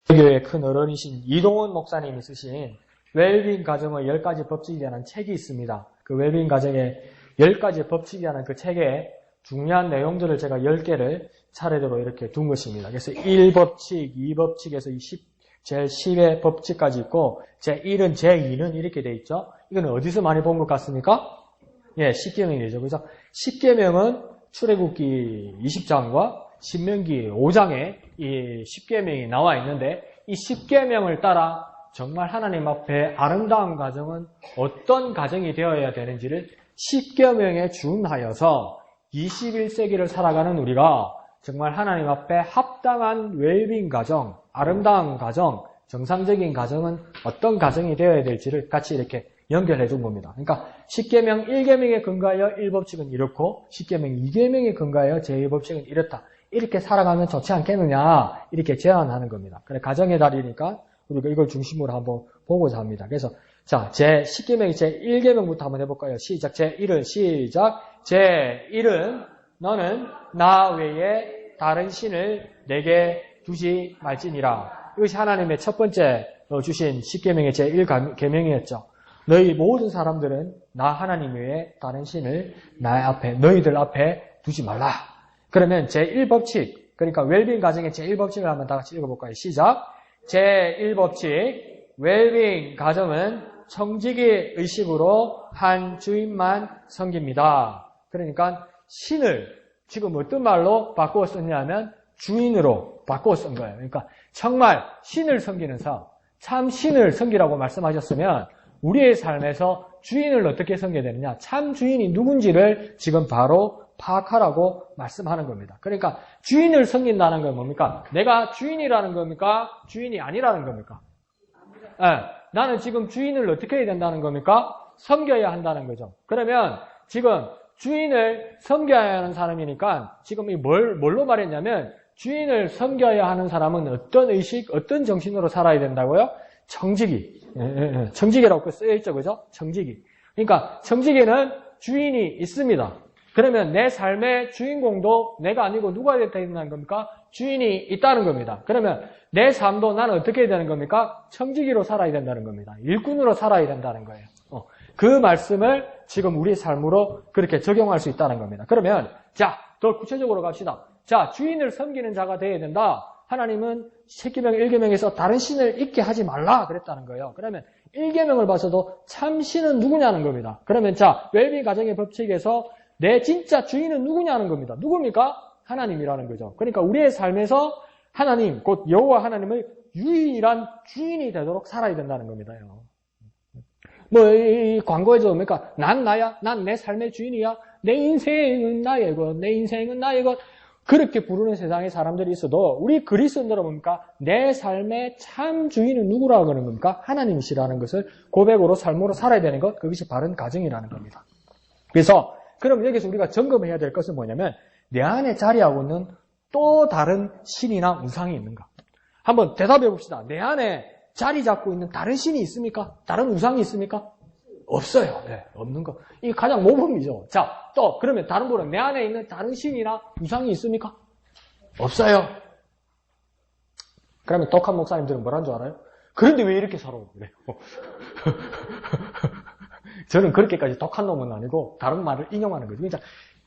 교회 큰 어른이신 이동원 목사님이 쓰신 웰빙 가정의 10가지 법칙이라는 책이 있습니다. 그 웰빙 가정의 10가지 법칙이라는 그 책에 중요한 내용들을 제가 10개를 차례대로 이렇게 둔 것입니다. 그래서 1법칙, 2법칙에서 제10의 법칙까지 있고 제1은 제2는 이렇게 돼 있죠. 이거는 어디서 많이 본 것 같습니까? 예, 십계명이죠. 그래서 십계명은 출애굽기 20장과 신명기 5장에 이 십계명이 나와 있는데 이 십계명을 따라 정말 하나님 앞에 아름다운 가정은 어떤 가정이 되어야 되는지를 십계명에 준하여서 21세기를 살아가는 우리가 정말 하나님 앞에 합당한 웰빙 가정, 아름다운 가정, 정상적인 가정은 어떤 가정이 되어야 될지를 같이 이렇게 연결해 준 겁니다. 그러니까 십계명 1계명에 근거하여 1법칙은 이렇고 십계명 2계명에 근거하여 제2법칙은 이렇다. 이렇게 살아가면 좋지 않겠느냐 이렇게 제안하는 겁니다. 그래 가정의 달이니까 우리가 이걸 중심으로 한번 보고자 합니다. 그래서 자, 제10계명 제1계명부터 한번 해볼까요? 시작. 제1은 시작. 제1은 너는 나 외에 다른 신을 내게 두지 말지니라. 이것이 하나님의 첫 번째 주신 10계명의 제1계명이었죠. 너희 모든 사람들은 나 하나님 외에 다른 신을 너희들 앞에 두지 말라. 그러면 제1법칙, 그러니까 웰빙 가정의 제1법칙을 한번 다 같이 읽어볼까요? 시작. 제1법칙, 웰빙 가정은 청지기 의식으로 한 주인만 섬깁니다. 그러니까 신을 지금 어떤 말로 바꾸어 썼냐면 주인으로 바꾸어 쓴 거예요. 그러니까 정말 신을 섬기는 삶, 참 신을 섬기라고 말씀하셨으면 우리의 삶에서 주인을 어떻게 섬겨야 되느냐, 참 주인이 누군지를 지금 바로 파악하라고 말씀하는 겁니다. 그러니까 주인을 섬긴다는 건 뭡니까? 내가 주인이라는 겁니까? 주인이 아니라는 겁니까? 네, 나는 지금 주인을 어떻게 해야 된다는 겁니까? 섬겨야 한다는 거죠. 그러면 지금 주인을 섬겨야 하는 사람이니까 지금 뭘로 말했냐면 주인을 섬겨야 하는 사람은 어떤 의식, 어떤 정신으로 살아야 된다고요? 청지기. 청지기라고 쓰여있죠. 그죠? 청지기. 그러니까 청지기는 주인이 있습니다. 그러면 내 삶의 주인공도 내가 아니고 누가 돼야 된다는 겁니까? 주인이 있다는 겁니다. 그러면 내 삶도 나는 어떻게 해야 되는 겁니까? 청지기로 살아야 된다는 겁니다. 일꾼으로 살아야 된다는 거예요. 그 말씀을 지금 우리 삶으로 그렇게 적용할 수 있다는 겁니다. 그러면 자, 더 구체적으로 갑시다. 자, 주인을 섬기는 자가 되어야 된다. 하나님은 10계명 1계명에서 다른 신을 있게 하지 말라 그랬다는 거예요. 그러면 1계명을 봐서도 참 신은 누구냐는 겁니다. 그러면 자, 웰빙 가정의 법칙에서 내 진짜 주인은 누구냐는 겁니다. 누굽니까? 하나님이라는 거죠. 그러니까 우리의 삶에서 하나님, 곧 여호와 하나님의 유일한 주인이 되도록 살아야 된다는 겁니다. 이 광고에서 뭡니까? 난 나야. 난 내 삶의 주인이야. 내 인생은 나의 것. 내 인생은 나의 것. 그렇게 부르는 세상에 사람들이 있어도 우리 그리스도인들은 뭡니까? 내 삶의 참 주인은 누구라고 하는 겁니까? 하나님이시라는 것을 고백으로 삶으로 살아야 되는 것. 그것이 바른 가정이라는 겁니다. 그래서 그럼 여기서 우리가 점검해야 될 것은 뭐냐면 내 안에 자리하고 있는 또 다른 신이나 우상이 있는가? 한번 대답해 봅시다. 내 안에 자리 잡고 있는 다른 신이 있습니까? 다른 우상이 있습니까? 없어요. 네, 없는 거. 이게 가장 모범이죠. 자, 또 그러면 다른 분은 내 안에 있는 다른 신이나 우상이 있습니까? 없어요. 그러면 독한 목사님들은 뭐라는 줄 알아요? 그런데 왜 이렇게 살아? 그래요. 저는 그렇게까지 독한 놈은 아니고 다른 말을 인용하는 거죠. 그러니까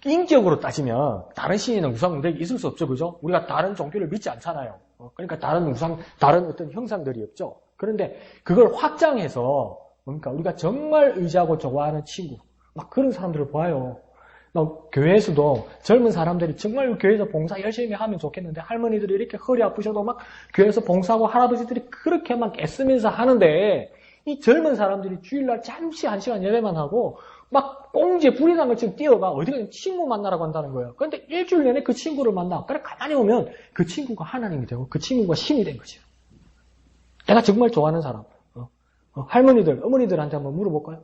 인격으로 따지면 다른 신이나 우상은 있을 수 없죠. 그죠? 우리가 다른 종교를 믿지 않잖아요. 그러니까 다른 우상, 다른 어떤 형상들이 없죠. 그런데 그걸 확장해서 그러니까 우리가 정말 의지하고 좋아하는 친구, 막 그런 사람들을 봐요. 교회에서도 젊은 사람들이 정말 교회에서 봉사 열심히 하면 좋겠는데 할머니들이 이렇게 허리 아프셔도 막 교회에서 봉사하고 할아버지들이 그렇게 막 애쓰면서 하는데 이 젊은 사람들이 주일날 잠시 1시간 예배만 하고 막 꽁지에 불이 난 것처럼 뛰어가 어디가 친구 만나라고 한다는 거예요. 그런데 일주일 내내 그 친구를 만나. 그래 가만히 오면 그 친구가 하나님이 되고 그 친구가 신이 된 거죠. 내가 정말 좋아하는 사람. 할머니들, 어머니들한테 한번 물어볼까요?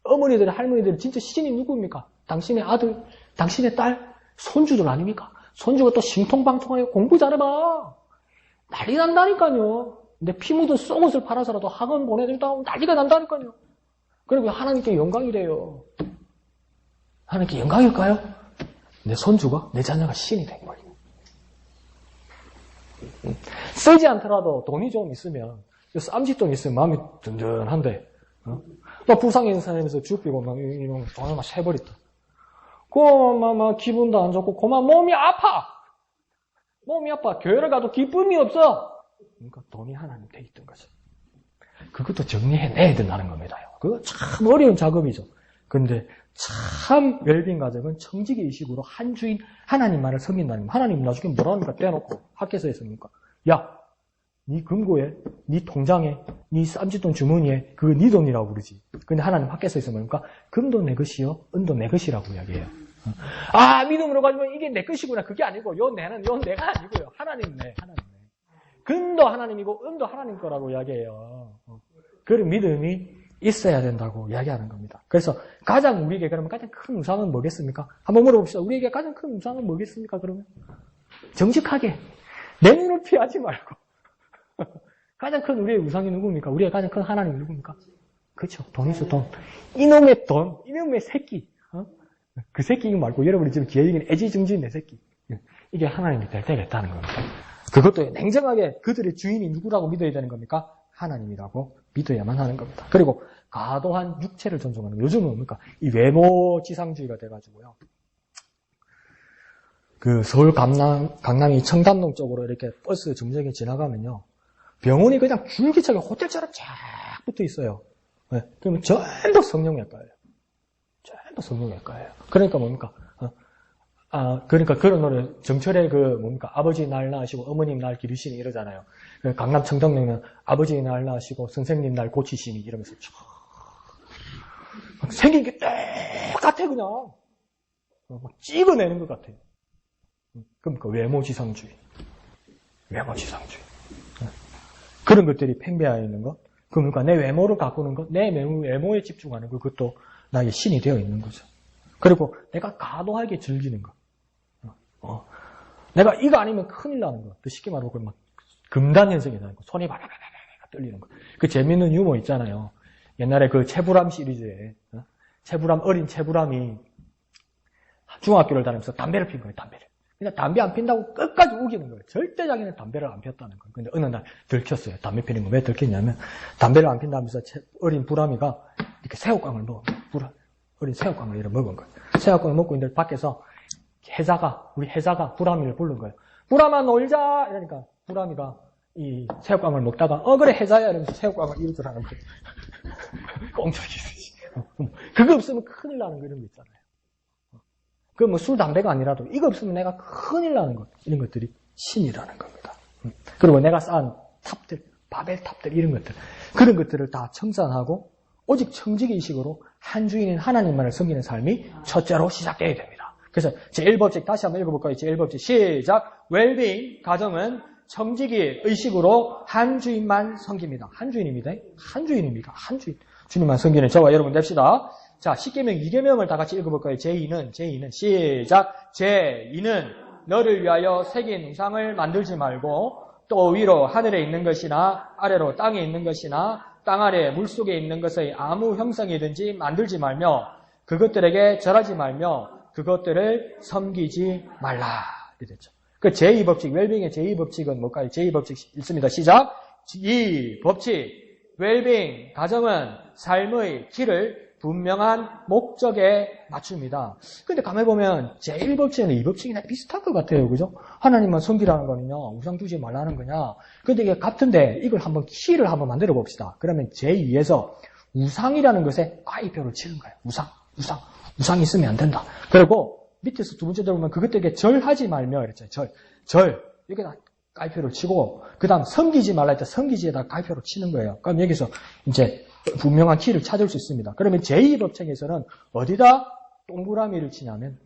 어머니들, 할머니들 진짜 신이 누구입니까? 당신의 아들, 당신의 딸, 손주들 아닙니까? 손주가 또 신통방통하게 공부 잘해봐. 난리 난다니까요. 내 피 묻은 속옷을 팔아서라도 학원 보내준다 하면 난리가 난다니까요. 그리고 하나님께 영광이래요. 하나님께 영광일까요? 내 손주가, 내 자녀가 신이 된 거예요. 쓰지 않더라도 돈이 좀 있으면, 쌈짓돈 있으면 마음이 든든한데, 또 부상인 사람에서 죽비고 막 이런 돈을 막 세버렸다. 막 기분도 안 좋고, 그만 몸이 아파! 몸이 아파. 교회를 가도 기쁨이 없어! 그러니까 돈이 하나님 돼 있던 거죠. 그것도 정리해내야 된다는 겁니다. 그거 참 어려운 작업이죠. 근데 참 웰빙 가정은 청지기 의식으로 한 주인 하나님만을 섬긴다는 거예요. 하나님 나중에 뭐라니까 떼놓고 학교에서니까 야, 네 금고에, 네 통장에, 네 쌈짓돈 주머니에 그거 네 돈이라고 그러지. 근데 하나님 학교에서 있으면 뭡니까? 금도 내 것이요, 은도 내 것이라고 이야기해요. 아, 믿음으로 가지고 이게 내 것이구나. 그게 아니고 요 내가 아니고요. 하나님 내. 금도 하나님이고 은도 하나님 거라고 이야기해요. 그런 믿음이 있어야 된다고 이야기하는 겁니다. 그래서 가장 우리에게 그러면 가장 큰 우상은 뭐겠습니까? 한번 물어봅시다. 우리에게 가장 큰 우상은 뭐겠습니까? 그러면 정직하게 내 눈을 피하지 말고 가장 큰 우리의 우상이 누굽니까? 우리의 가장 큰 하나님이 누굽니까? 그렇죠. 돈이죠, 돈. 이놈의 돈, 이놈의 새끼. 그 새끼 말고 여러분이 지금 기회 얘기는 애지중지인 내 새끼. 이게 하나님이 되겠다는 겁니다. 그것도 냉정하게 그들의 주인이 누구라고 믿어야 되는 겁니까? 하나님이라고 믿어야만 하는 겁니다. 그리고 과도한 육체를 존중하는 거. 요즘은 뭡니까? 이 외모 지상주의가 돼가지고요. 그 서울 강남이 청담동 쪽으로 이렇게 버스 정류장에 지나가면요. 병원이 그냥 줄기차게 호텔처럼 쫙 붙어 있어요. 네. 그러면 전부 성형외과예요. 전부 성형외과예요. 그러니까 뭡니까? 그러니까 그런 노래, 정철의 뭡니까? 아버지 날 낳으시고 어머님 날 기르시니 이러잖아요. 강남 청담동은 아버지 날 낳으시고 선생님 날 고치시니 이러면서 생긴 게 똑같아, 그냥. 막 찍어내는 것 같아요. 그러니까 외모지상주의. 그런 것들이 팽배하여 있는 것. 그러니까 내 외모를 가꾸는 것, 내 외모에 집중하는 것, 그것도 나의 신이 되어 있는 거죠. 그리고 내가 과도하게 즐기는 것. 내가 이거 아니면 큰일 나는 거. 쉽게 말하고 막 금단현상이 나는 거. 손이 바라바라바라 떨리는 거. 그 재밌는 유머 있잖아요. 옛날에 그 채불암 시리즈에 어린 채불암이 중학교를 다니면서 담배를 핀 거예요. 담배를. 그냥 담배 안 핀다고 끝까지 우기는 거예요. 절대 자기는 담배를 안 폈다는 거예요. 근데 어느 날 들켰어요. 담배 피는 거 왜 들켰냐면 담배를 안 핀다면서 어린 불암이가 이렇게 새우깡을 먹은 거예요. 어린 새우깡을 이렇게 먹은 거예요. 새우깡을 먹고 있는데 밖에서 우리 해자가 불암이를 부른 거예요. 불암아 놀자! 이러니까 불암이가 이 새우깡을 먹다가 그래 해자야 이러면서 새우깡을 이렇게 하는 거예요. 꽁초기 그거 없으면 큰일 나는 거 이런 거 있잖아요. 그 뭐 술, 담배가 아니라도 이거 없으면 내가 큰일 나는 것 이런 것들이 신이라는 겁니다. 그리고 내가 쌓은 탑들, 바벨 탑들 이런 것들 그런 것들을 다 청산하고 오직 청지기의식으로 한 주인인 하나님만을 섬기는 삶이 첫째로 시작되어야 됩니다. 그래서 제1법칙 다시 한번 읽어볼까요? 제1법칙 시작! 웰빙 가정은 청지기 의식으로 한 주인만 섬깁니다. 한 주인입니다. 한 주인. 주님만 섬기는 저와 여러분 됩시다. 자, 10계명, 2계명을 다 같이 읽어볼까요? 제2는 시작! 제2는 너를 위하여 새긴 우상을 만들지 말고 또 위로 하늘에 있는 것이나 아래로 땅에 있는 것이나 땅 아래 물속에 있는 것의 아무 형상이든지 만들지 말며 그것들에게 절하지 말며 그것들을 섬기지 말라. 이랬죠. 그 제2법칙, 웰빙의 제2법칙은 뭘까요? 제2법칙 읽습니다. 시작! 이 법칙, 웰빙, 가정은 삶의 길을 분명한 목적에 맞춥니다. 근데 가만히 보면 제1법칙은 2법칙이나 비슷한 것 같아요. 그죠? 하나님만 섬기라는 거는요, 우상 두지 말라는 거냐. 근데 이게 같은데 이걸 한번 키를 한번 만들어 봅시다. 그러면 제2에서 우상이라는 것에 까이표를 치는 거예요. 우상이 있으면 안 된다. 그리고 밑에서 두 번째 들어보면 그것들에게 절하지 말며 이랬죠. 절. 여기다 까이표를 치고, 그 다음 섬기지 말라 했다. 섬기지에다 까이표를 치는 거예요. 그럼 여기서 이제 분명한 키를 찾을 수 있습니다. 그러면 제2법칙에서는 어디다 동그라미를 치냐면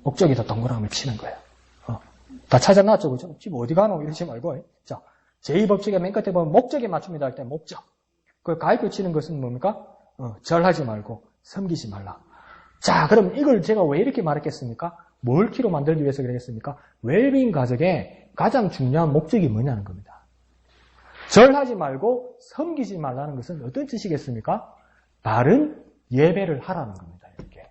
목적에다 동그라미를 치는 거예요. 다 찾아놨죠, 그죠? 지금 어디 가노? 이러지 말고. 자, 제2법칙의 맨 끝에 보면 목적에 맞춥니다. 할 때 목적. 그 가이표 치는 것은 뭡니까? 절하지 말고 섬기지 말라. 자, 그럼 이걸 제가 왜 이렇게 말했겠습니까? 뭘 키로 만들기 위해서 그러겠습니까? 웰빙 가정의 가장 중요한 목적이 뭐냐는 겁니다. 절하지 말고 섬기지 말라는 것은 어떤 뜻이겠습니까? 바른 예배를 하라는 겁니다. 이렇게.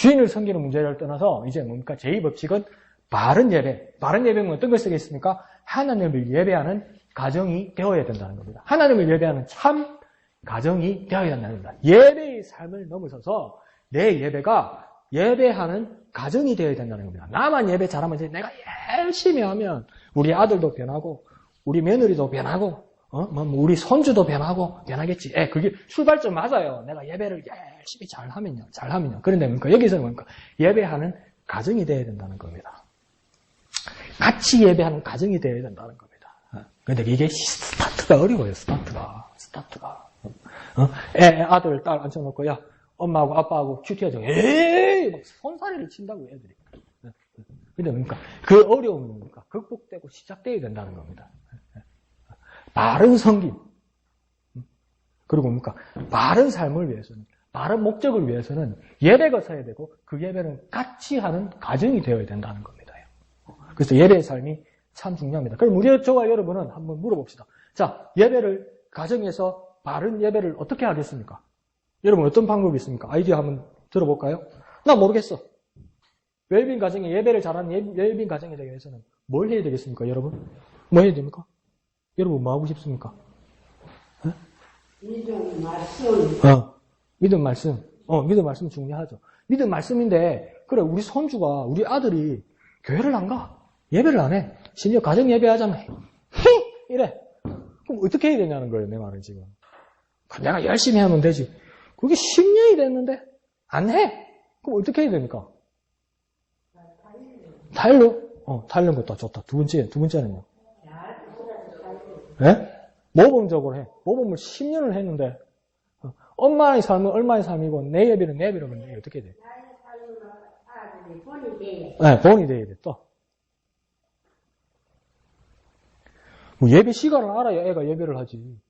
주인을 섬기는 문제를 떠나서 이제 뭡니까? 제2법칙은 바른 예배. 바른 예배는 어떤 걸 쓰겠습니까? 하나님을 예배하는 가정이 되어야 된다는 겁니다. 하나님을 예배하는 참 가정이 되어야 된다는 겁니다. 예배의 삶을 넘어서서 내 예배가 예배하는 가정이 되어야 된다는 겁니다. 나만 예배 잘하면 이제 내가 열심히 하면 우리 아들도 변하고 우리 며느리도 변하고 우리 손주도 변하겠지. 그게 출발점 맞아요. 내가 예배를 열심히 잘하면요. 그런데 뭡니까? 여기서는 뭡니까? 예배하는 가정이 되어야 된다는 겁니다. 같이 예배하는 가정이 되어야 된다는 겁니다. 그런데 이게 스타트가 어려워요. 스타트가. 아들, 딸 앉혀놓고, 야, 엄마하고 아빠하고 큐티하자. 막 손사래를 친다고, 애들이. 근데 뭡니까? 그 어려움은 뭡니까? 극복되고 시작되어야 된다는 겁니다. 바른 성김. 그리고 뭡니까? 바른 삶을 위해서는, 바른 목적을 위해서는 예배가 서야 되고, 그 예배는 같이 하는 가정이 되어야 된다는 겁니다. 그래서 예배의 삶이 참 중요합니다. 그럼 저와 여러분은 한번 물어봅시다. 자, 예배를, 가정에서 바른 예배를 어떻게 하겠습니까? 여러분 어떤 방법이 있습니까? 아이디어 한번 들어볼까요? 나 모르겠어. 웰빙 가정에 예배를 잘하는 웰빙 가정에 되기 위해서는 뭘 해야 되겠습니까, 여러분? 뭐 해야 됩니까? 여러분 뭐 하고 싶습니까? 믿음 말씀. 믿음 말씀. 믿음 말씀 중요하죠. 믿음 말씀인데, 그래, 우리 손주가, 우리 아들이 교회를 안 가. 예배를 안 해. 심지어 가정 예배하자면 이래. 그럼 어떻게 해야 되냐는 거예요, 내 말은 지금. 내가 열심히 하면 되지. 그게 10년이 됐는데 안 해. 그럼 어떻게 해야 됩니까? 타일로? 타일른 것도 좋다. 두 번째는요? 예? 모범적으로 해. 모범을 10년을 했는데 엄마의 삶은 엄마의 삶이고 내 예배는 내 예배라면 어떻게 돼? 본이 돼야 돼, 또. 뭐 예배 시간을 알아야 애가 예배를 하지.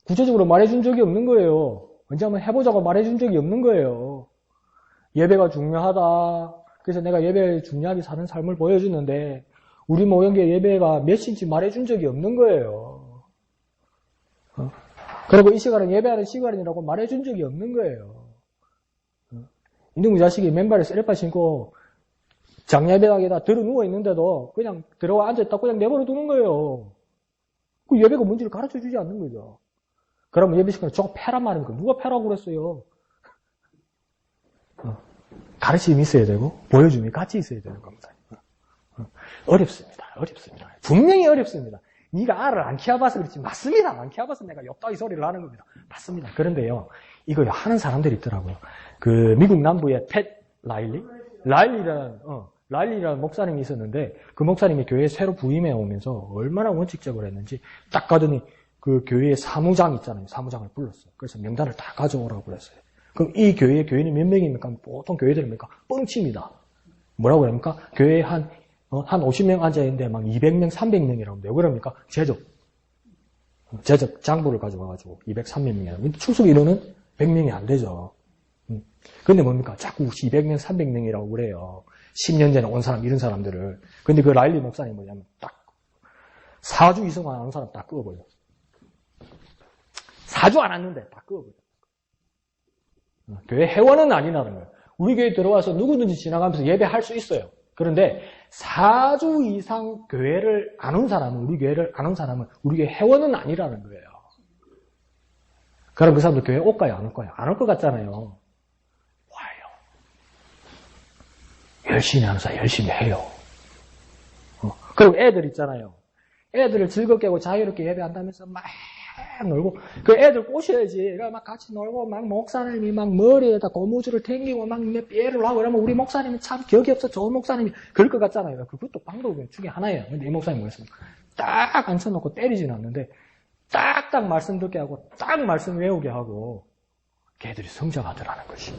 구체적으로 말해준 적이 없는 거예요. 언제 한번 해보자고 말해준 적이 없는 거예요. 예배가 중요하다. 그래서 내가 예배를 중요하게 사는 삶을 보여주는데 우리 모형계 예배가 몇인지 말해준 적이 없는 거예요. 그리고 이 시간은 예배하는 시간이라고 말해준 적이 없는 거예요. 이놈의 자식이 맨발에 쓰레빠 신고 장예배당에다 들어 누워 있는데도 그냥 들어와 앉아있다 그냥 내버려 두는 거예요. 그 예배가 뭔지를 가르쳐 주지 않는 거죠. 그러면 예배 시간에 저거 패란 말입니까? 누가 패라고 그랬어요? 가르침이 있어야 되고 보여줌이 같이 있어야 되는 겁니다. 어렵습니다. 분명히 어렵습니다. 네가 알을 안 키워봐서 그렇지. 맞습니다. 안 키워봐서 내가 옆다이 소리를 하는 겁니다. 맞습니다. 그런데요, 이거 하는 사람들이 있더라고요. 그 미국 남부의 팻 라일리라는 목사님이 있었는데 그 목사님이 교회에 새로 부임해 오면서 얼마나 원칙적으로 했는지 딱 가더니 그 교회의 사무장 있잖아요. 사무장을 불렀어요. 그래서 명단을 다 가져오라고 그랬어요. 그럼 이 교회에 교인이 몇 명입니까? 보통 교회들입니까? 뻥칩니다. 뭐라고 합니까? 교회에 한 50명 앉아있는데 막 200명, 300명이라고 합니다. 왜 그럽니까? 제적 장부를 가져와가지고 200, 300명이라고. 출석 인원은 100명이 안 되죠. 근데 뭡니까? 자꾸 200명, 300명이라고 그래요. 10년 전에 온 사람, 이런 사람들을. 근데 그 라일리 목사님 뭐냐면 딱 4주 이상 안 한 사람 딱 끄어버려. 4주 안 왔는데 다 끄어버려. 교회 회원은 아니라는 거예요. 우리 교회 들어와서 누구든지 지나가면서 예배할 수 있어요. 그런데 4주 이상 교회를 안 온 사람은, 우리 교회를 안 온 사람은 우리 교회 회원은 아니라는 거예요. 그럼 그 사람들 교회 올까요? 안 올까요? 안 올 것 같잖아요. 와요. 열심히 하는 사람 열심히 해요. 그리고 애들 있잖아요. 애들을 즐겁게 하고 자유롭게 예배한다면서 막 놀고, 그 애들 꼬셔야지. 그러니까 막 같이 놀고, 막 목사님이 막 머리에다 고무줄을 탱기고 막 삐에를 하고 이러면 우리 목사님이 참 격이 없어. 좋은 목사님이 그럴 것 같잖아요. 그것도 방법 중에 하나예요. 근데 이 목사님 뭐였습니까? 딱 앉혀놓고 때리지는 않는데, 딱딱 말씀 듣게 하고, 딱 말씀 외우게 하고, 걔들이 성장하더라는 것이.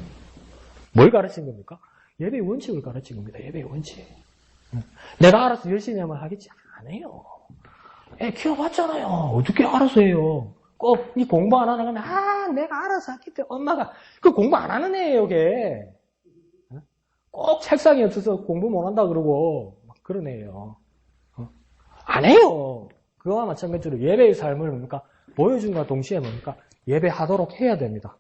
뭘 가르친 겁니까? 예배의 원칙을 가르친 겁니다. 예배의 원칙. 내가 알아서 열심히 하면 하겠지. 안 해요. 애 키워봤잖아요. 어떻게 알아서 해요? 꼭 이 공부 안 하나 가면 내가 알아서 했기 때문에 엄마가 그 공부 안 하는 애예요, 걔. 꼭 책상에 없어서 공부 못 한다 그러고 막 그런 애예요. 안 해요. 그거와 마찬가지로 예배의 삶을 뭡니까? 보여준과 동시에 뭡니까? 예배하도록 해야 됩니다.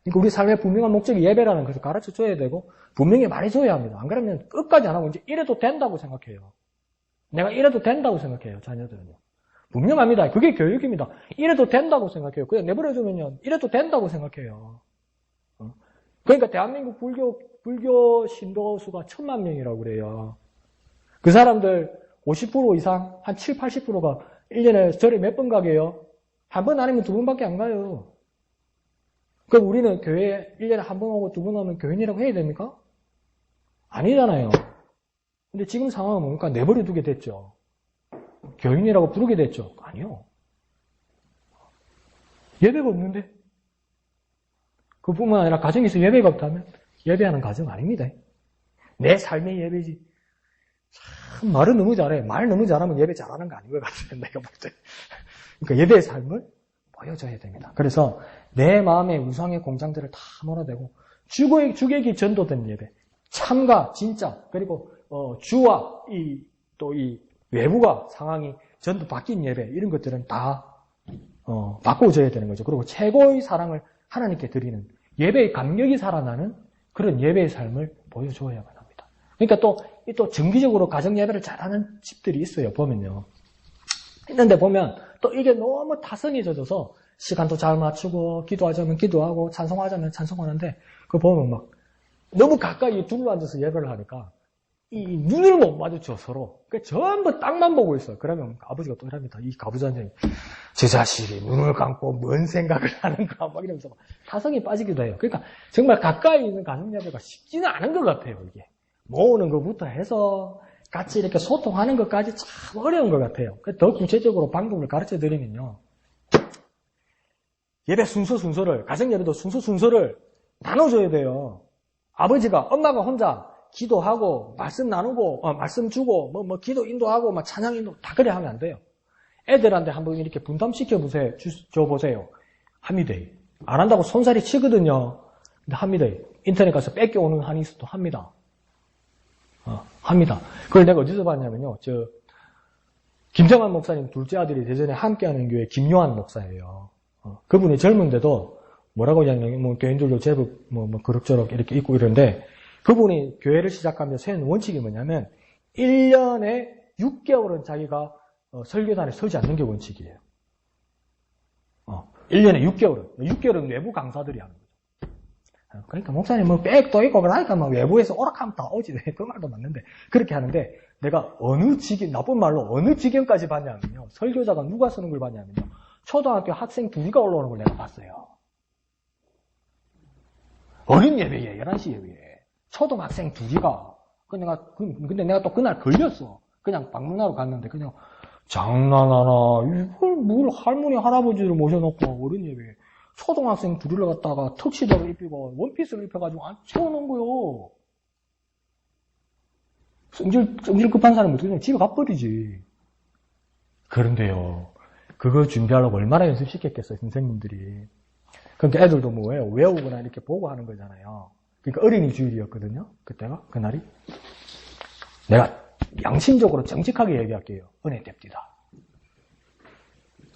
그러니까 우리 삶의 분명한 목적이 예배라는 것을 가르쳐 줘야 되고 분명히 말해줘야 합니다. 안 그러면 끝까지 안 하고 이제 이래도 된다고 생각해요. 내가 이래도 된다고 생각해요. 자녀들은요. 분명합니다. 그게 교육입니다. 이래도 된다고 생각해요. 그냥 내버려두면요. 이래도 된다고 생각해요. 그러니까 대한민국 불교 신도수가 1000만 명이라고 그래요. 그 사람들 50% 이상, 한 7, 80%가 1년에 절에 몇 번 가게요? 한 번 아니면 2번밖에 안 가요. 그럼 우리는 교회에 1년에 한 번 오고 2번 오면 교인이라고 해야 됩니까? 아니잖아요. 근데 지금 상황은 뭡니까? 내버려 두게 됐죠. 교인이라고 부르게 됐죠. 아니요. 예배가 없는데? 그뿐만 아니라 가정에서 예배가 없다면 예배하는 가정 아닙니다. 내 삶의 예배지. 참 말은 너무 잘해. 말 너무 잘하면 예배 잘하는 거 아닌 것 같아요. 내가 볼 때. 그러니까 예배의 삶을 보여줘야 됩니다. 그래서 내 마음의 우상의 공장들을 다 몰아내고 주객이 전도된 예배, 참가 진짜 그리고 주와 또 이 외부가 상황이 전부 바뀐 예배 이런 것들은 다 바꿔줘야 되는 거죠. 그리고 최고의 사랑을 하나님께 드리는 예배의 감격이 살아나는 그런 예배의 삶을 보여줘야만 합니다. 그러니까 또 정기적으로 가정 예배를 잘하는 집들이 있어요. 보면요. 있는데 보면 또 이게 너무 타성이 젖어서 시간도 잘 맞추고 기도하자면 기도하고 찬송하자면 찬송하는데 그거 보면 막 너무 가까이 둘러앉아서 예배를 하니까 이 눈을 못 마주쳐 서로. 그러니까 전부 땅만 보고 있어요. 그러면 아버지가 또 이랍니다. 이 가부장님이 저 자식이 눈을 감고 뭔 생각을 하는가 막 이러면서 타성이 빠지기도 해요. 그러니까 정말 가까이 있는 가정 예배가 쉽지는 않은 것 같아요. 이게 모으는 것부터 해서 같이 이렇게 소통하는 것까지 참 어려운 것 같아요. 더 구체적으로 방법을 가르쳐 드리면요. 예배 순서를 가정 예배도 순서를 나눠줘야 돼요. 아버지가 엄마가 혼자 기도하고 말씀 나누고 말씀 주고 뭐 기도 인도하고 막 찬양 인도 다 그래 하면 안 돼요. 애들한테 한번 이렇게 분담시켜 줘보세요. 합니다. 안 한다고 손살이 치거든요. 근데 합니다. 인터넷 가서 뺏겨오는 한이 있어도 합니다. 합니다. 그걸 내가 어디서 봤냐면요. 김정환 목사님 둘째 아들이 대전에 함께하는 교회 김요한 목사예요. 그분이 젊은데도 뭐라고 하냐면 뭐 교인들도 제법 뭐 그럭저럭 이렇게 있고 이런데 그분이 교회를 시작하면서 세운 원칙이 뭐냐면 1년에 6개월은 자기가 설교단에 서지 않는 게 원칙이에요. 1년에 6개월은 외부 강사들이 하는 거죠. 그러니까 목사님 뭐 백도 있고 그러니까 막 외부에서 오락하면 다 오지. 그 말도 맞는데 그렇게 하는데 내가 나쁜 말로 어느 지경까지 봤냐면요. 설교자가 누가 쓰는 걸 봤냐면요. 초등학교 학생 2개가 올라오는 걸 내가 봤어요. 어린 예배에 11시 예배에 초등학생 2개가 근데 내가 또 그날 걸렸어. 그냥 방문하러 갔는데 그냥 장난하나 이걸 뭘 할머니 할아버지를 모셔놓고 어린 예배에 초등학생 2를 갖다가 턱시도를 입히고 원피스를 입혀가지고 안 채워놓은 거요. 성질 급한 사람은 어떻게 되냐 집에 가버리지. 그런데요. 그거 준비하려고 얼마나 연습시켰겠어요, 선생님들이. 그러니까 애들도 뭐 외우거나 이렇게 보고 하는 거잖아요. 그러니까 어린이 주일이었거든요, 그때가, 그날이. 내가 양심적으로 정직하게 얘기할게요. 은혜 뎁디다.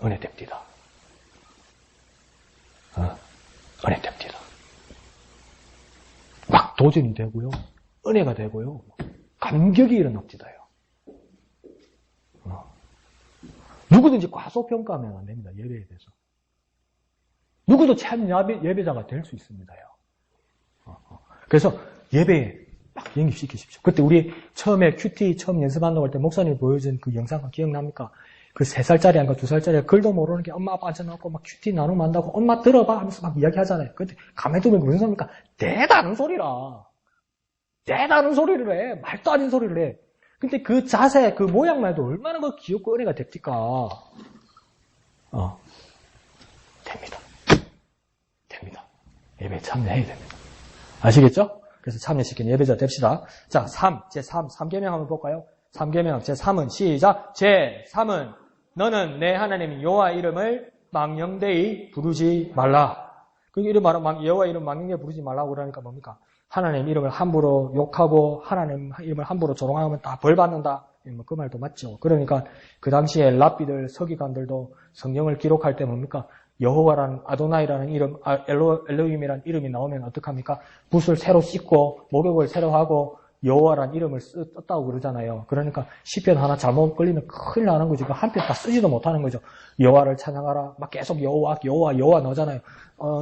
은혜 뎁디다. 은혜 뎁디다. 막 도전이 되고요, 은혜가 되고요, 감격이 일어납디다요. 누구든지 과소평가하면 안 됩니다. 예배에 대해서. 누구도 참 예배자가 될 수 있습니다요. 그래서 예배에 막 영입시키십시오. 그때 우리 처음에 큐티 처음 연습한다고 할 때 목사님이 보여준 그 영상 기억납니까? 그 3살짜리 아닌가 2살짜리가 글도 모르는 게 엄마 아빠 앉혀놓고 막 큐티 나누면 한다고 엄마 들어봐 하면서 막 이야기하잖아요. 근데 가만히 두면 무슨 소리입니까? 대다른 소리라. 대다른 소리를 해. 말도 아닌 소리를 해. 근데 그 자세, 그 모양만 해도 얼마나 그 귀엽고 은혜가 됩니까? 됩니다. 예배에 참여해야 됩니다. 아시겠죠? 그래서 참여시킨 예배자 됩시다. 자, 제3 3계명 한번 볼까요? 3계명 제3은 시작. 제3은 너는 내 하나님 여호와 이름을 망령되이 부르지 말라. 그 이름 말하면 여호와 이름 망령되이 부르지 말라고 그러니까 뭡니까? 하나님 이름을 함부로 욕하고 하나님 이름을 함부로 조롱하면 다 벌 받는다. 그 말도 맞죠. 그러니까 그 당시에 랍비들 서기관들도 성경을 기록할 때 뭡니까? 여호와라는 아도나이라는 이름, 엘로힘이라는 이름이 나오면 어떡합니까? 붓을 새로 씻고 목욕을 새로 하고 여호와라는 이름을 썼다고 그러잖아요. 그러니까 시편 하나 잘못 걸리면 큰일 나는 거지. 그 한 편 다 쓰지도 못하는 거죠. 여호와를 찬양하라. 막 계속 여호와 나오잖아요.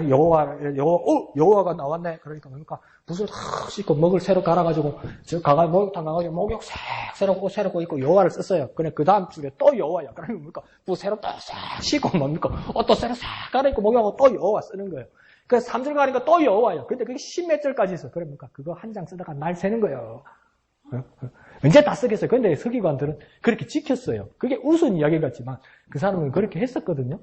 여호와가 나왔네. 그러니까 뭡니까? 붓을 탁 씻고 먹을 새로 갈아가지고 목욕탕 가가지고 목욕 새로 입고 여호와를 썼어요. 그래 그 다음 줄에 또 여호와야. 그러면 뭡니까? 붓 새로 또 싹 씻고 뭡니까? 옷도 새로 싹 갈아입고 목욕하고 또 여호와 쓰는 거예요. 그래서 3절 가니까 또 여호와요. 근데 그게 10몇 절까지 있어. 그러니까 그거 한 장 쓰다가 날 새는 거예요. 언제 다 쓰겠어요. 근데 서기관들은 그렇게 지켰어요. 그게 우스운 이야기 같지만 그 사람은 그렇게 했었거든요.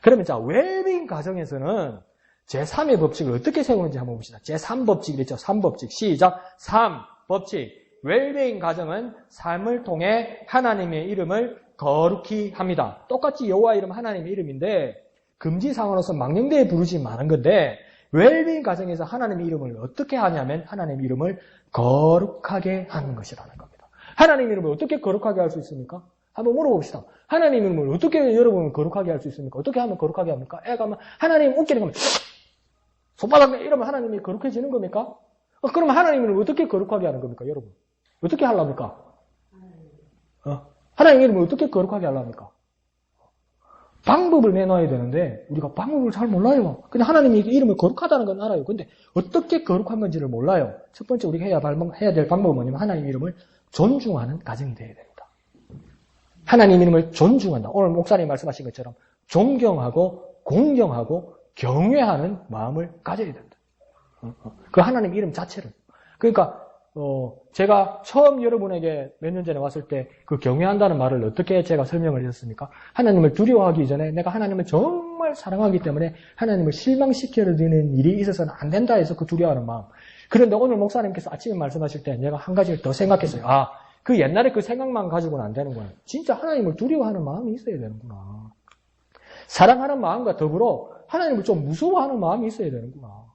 그러면 자, 웰빙 가정에서는 제3의 법칙을 어떻게 세우는지 한번 봅시다. 제3법칙 이랬죠. 3법칙. 시작. 3법칙. 웰빙 가정은 삶을 통해 하나님의 이름을 거룩히 합니다. 똑같이 여호와 이름 하나님의 이름인데 금지사항으로서 망령되이 부르지 마는 건데 웰빙 가정에서 하나님의 이름을 어떻게 하냐면 하나님의 이름을 거룩하게 하는 것이라는 겁니다. 하나님의 이름을 어떻게 거룩하게 할 수 있습니까? 한번 물어봅시다. 하나님의 이름을 어떻게 여러분은 거룩하게 할 수 있습니까? 어떻게 하면 거룩하게 합니까? 애가 하면 하나님 웃기는 겁니다. 손바닥 이러면 하나님이 거룩해지는 겁니까? 그러면 하나님의 이름을 어떻게 거룩하게 하는 겁니까? 여러분 어떻게 하려합니까? 하나님의 이름을 어떻게 거룩하게 하려합니까? 방법을 내놔야 되는데 우리가 방법을 잘 몰라요. 근데 하나님이 이름을 거룩하다는 건 알아요. 근데 어떻게 거룩한 건지를 몰라요. 첫 번째 우리가 해야 될 방법은 뭐냐면 하나님 이름을 존중하는 가정이 되어야 됩니다. 하나님 이름을 존중한다. 오늘 목사님 말씀하신 것처럼 존경하고 공경하고 경외하는 마음을 가져야 된다. 그 하나님 이름 자체를. 그러니까 제가 처음 여러분에게 몇 년 전에 왔을 때 그 경외한다는 말을 어떻게 제가 설명을 했습니까? 하나님을 두려워하기 전에 내가 하나님을 정말 사랑하기 때문에 하나님을 실망시켜드리는 일이 있어서는 안 된다 해서 그 두려워하는 마음. 그런데 오늘 목사님께서 아침에 말씀하실 때 내가 한 가지를 더 생각했어요. 그 옛날에 그 생각만 가지고는 안 되는구나. 진짜 하나님을 두려워하는 마음이 있어야 되는구나. 사랑하는 마음과 더불어 하나님을 좀 무서워하는 마음이 있어야 되는구나.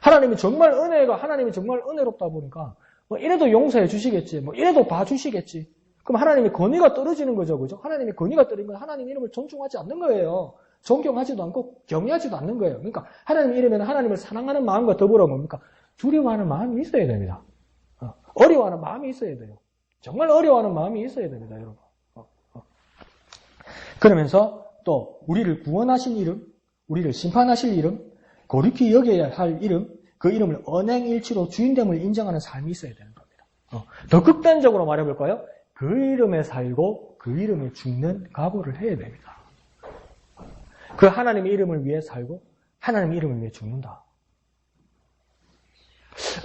하나님이 정말 은혜롭다 보니까 이래도 용서해 주시겠지, 이래도 봐주시겠지. 그럼 하나님의 권위가 떨어지는 거죠, 그죠? 하나님의 권위가 떨어지는 건 하나님 이름을 존중하지 않는 거예요. 존경하지도 않고 경외하지도 않는 거예요. 그러니까 하나님 이름에는 하나님을 사랑하는 마음과 더불어 뭡니까? 두려워하는 마음이 있어야 됩니다. 어려워하는 마음이 있어야 돼요. 정말 어려워하는 마음이 있어야 됩니다, 여러분. 그러면서 또 우리를 구원하신 이름, 우리를 심판하실 이름, 거룩히 여겨야 할 이름, 그 이름을 언행일치로 주인됨을 인정하는 삶이 있어야 되는 겁니다. 더 극단적으로 말해볼까요? 그 이름에 살고 그 이름에 죽는 각오를 해야 됩니다. 그 하나님의 이름을 위해 살고 하나님의 이름을 위해 죽는다.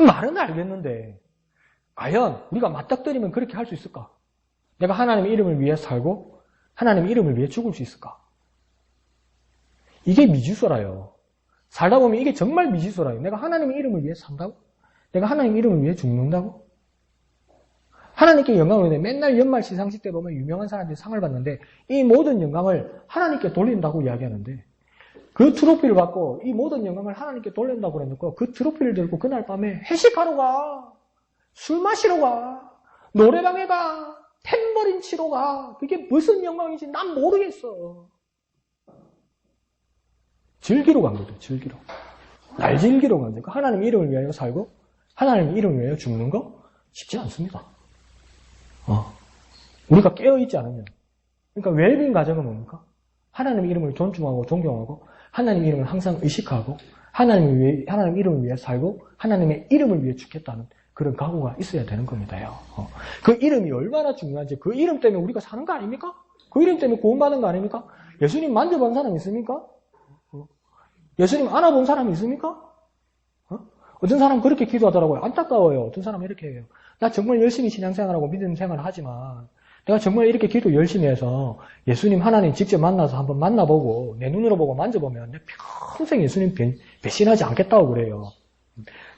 말은 알겠는데 과연 우리가 맞닥뜨리면 그렇게 할 수 있을까? 내가 하나님의 이름을 위해 살고 하나님의 이름을 위해 죽을 수 있을까? 이게 미지수라요. 살다 보면 이게 정말 미지수라요. 내가 하나님의 이름을 위해 산다고? 내가 하나님의 이름을 위해 죽는다고? 하나님께 영광을 위해 맨날 연말 시상식 때 보면 유명한 사람들이 상을 받는데 이 모든 영광을 하나님께 돌린다고 이야기하는데 그 트로피를 받고 이 모든 영광을 하나님께 돌린다고 그랬는데 그 트로피를 들고 그날 밤에 회식하러 가, 술 마시러 가, 노래방에 가, 탬버린 치러 가. 그게 무슨 영광인지 난 모르겠어. 즐기러 간 거죠, 즐기러. 날 즐기러 간 거죠. 하나님 이름을 위하여 살고, 하나님 이름을 위하여 죽는 거 쉽지 않습니다. 우리가 깨어있지 않으면. 그러니까 웰빙 가정은 뭡니까? 하나님 이름을 존중하고 존경하고, 하나님 이름을 항상 의식하고, 하나님 이름을 위해 살고, 하나님의 이름을 위해 죽겠다는 그런 각오가 있어야 되는 겁니다요. 그 이름이 얼마나 중요한지, 그 이름 때문에 우리가 사는 거 아닙니까? 그 이름 때문에 구원받는 거 아닙니까? 예수님 만져본 사람 있습니까? 예수님 안아본 사람 있습니까? 어떤 사람 그렇게 기도하더라고요. 안타까워요. 어떤 사람은 이렇게 해요. 나 정말 열심히 신앙생활하고 믿음 생활을 하지만 내가 정말 이렇게 기도 열심히 해서 예수님 하나님 직접 만나서 한번 만나보고 내 눈으로 보고 만져보면 내 평생 예수님 배신하지 않겠다고 그래요.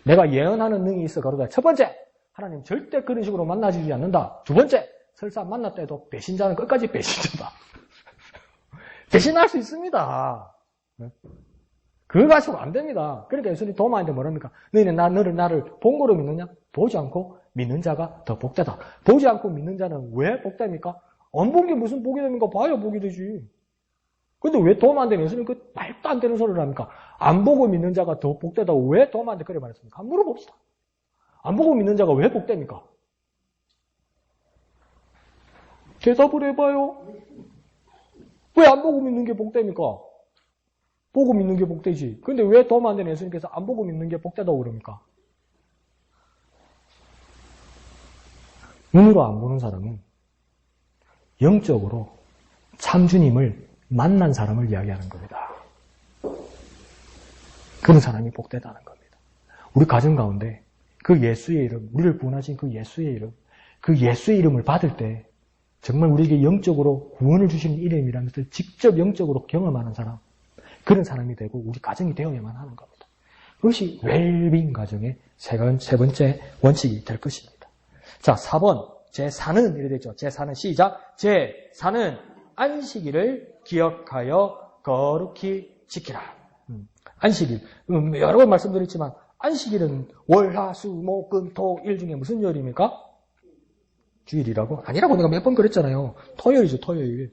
내가 예언하는 능이 있어 그러다. 첫 번째, 하나님 절대 그런 식으로 만나주지 않는다. 두 번째, 설사 만났다 해도 배신자는 끝까지 배신자다. 배신할 수 있습니다. 그거 가지고 안 됩니다. 그러니까 예수님 도마인데 뭐랍니까? 너희는 나를 본 거로 믿느냐? 보지 않고 믿는 자가 더 복되다. 보지 않고 믿는 자는 왜 복됩니까? 안 본 게 무슨 복이 됩니까? 봐야 복이 되지. 근데 왜 도움 안 되는 예수님 그 말도 안 되는 소리를 합니까? 안 보고 믿는 자가 더 복되다고 왜 도움 안 돼? 그래 말했습니까? 한번 물어봅시다. 안 보고 믿는 자가 왜 복됩니까? 대답을 해봐요. 왜 안 보고 믿는 게 복됩니까? 보고 믿는 게 복되지. 근데 왜 도움 안 되는 예수님께서 안 보고 믿는 게 복되다고 그럽니까? 눈으로 안 보는 사람은 영적으로 참 주님을 만난 사람을 이야기하는 겁니다. 그런 사람이 복되다는 겁니다. 우리 가정 가운데 그 예수의 이름, 우리를 구원하신 그 예수의 이름, 그 예수의 이름을 받을 때 정말 우리에게 영적으로 구원을 주시는 이름이라는 것을 직접 영적으로 경험하는 사람, 그런 사람이 되고 우리 가정이 되어야만 하는 겁니다. 그것이 웰빙 가정의 세 번째 원칙이 될 것입니다. 자, 4번. 제4는 이래 되죠. 제4는 시작. 제4는 안식일을 기억하여 거룩히 지키라. 안식일. 여러 번 말씀드렸지만 안식일은 월, 화, 수, 목, 금, 토, 일 중에 무슨 요일입니까? 주일이라고? 아니라고 내가 몇 번 그랬잖아요. 토요일이죠, 토요일.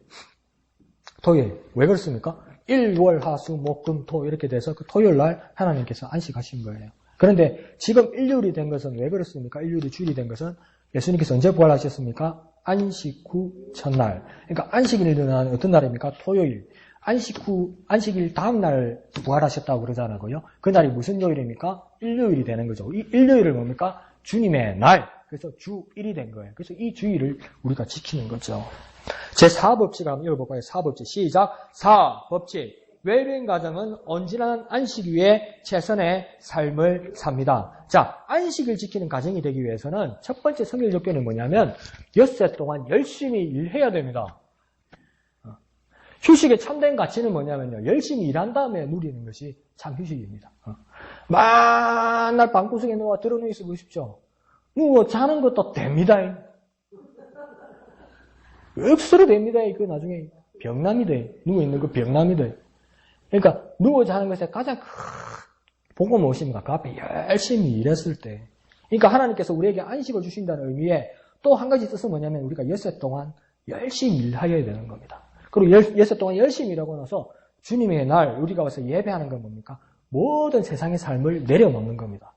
토요일. 왜 그렇습니까? 일, 월, 화, 수, 목, 금, 토 이렇게 돼서 그 토요일 날 하나님께서 안식하신 거예요. 그런데 지금 일요일이 된 것은 왜 그렇습니까? 일요일이 주일이 된 것은 예수님께서 언제 부활하셨습니까? 안식 후 첫날. 그러니까 안식일이 일어나는 어떤 날입니까? 토요일. 안식일 다음 날 부활하셨다고 그러잖아요. 그날이 무슨 요일입니까? 일요일이 되는 거죠. 이 일요일을 뭡니까? 주님의 날. 그래서 주1이 된 거예요. 그래서 이 주일을 우리가 지키는 거죠. 제4법칙 한번 읽어볼까요? 4법칙. 시작. 4법칙. 웰빙 가정은 온전한 안식 위에 최선의 삶을 삽니다. 자, 안식을 지키는 가정이 되기 위해서는 첫 번째 성경 조건은 뭐냐면 엿새 동안 열심히 일해야 됩니다. 휴식의 참된 가치는 뭐냐면요. 열심히 일한 다음에 누리는 것이 참 휴식입니다. 맨날 방구석에 누워 들어누워 있어 보십시오. 누워 자는 것도 됩니다. 억수로 됩니다. 그 나중에 병남이 돼. 누워있는 거 병남이 돼. 그러니까 누워 자는 것에 가장 큰 복은 무엇입니까? 그 앞에 열심히 일했을 때. 그러니까 하나님께서 우리에게 안식을 주신다는 의미에 또 한 가지 뜻은 뭐냐면 우리가 엿새 동안 열심히 일하여야 되는 겁니다. 그리고 엿새 동안 열심히 일하고 나서 주님의 날 우리가 와서 예배하는 건 뭡니까? 모든 세상의 삶을 내려놓는 겁니다.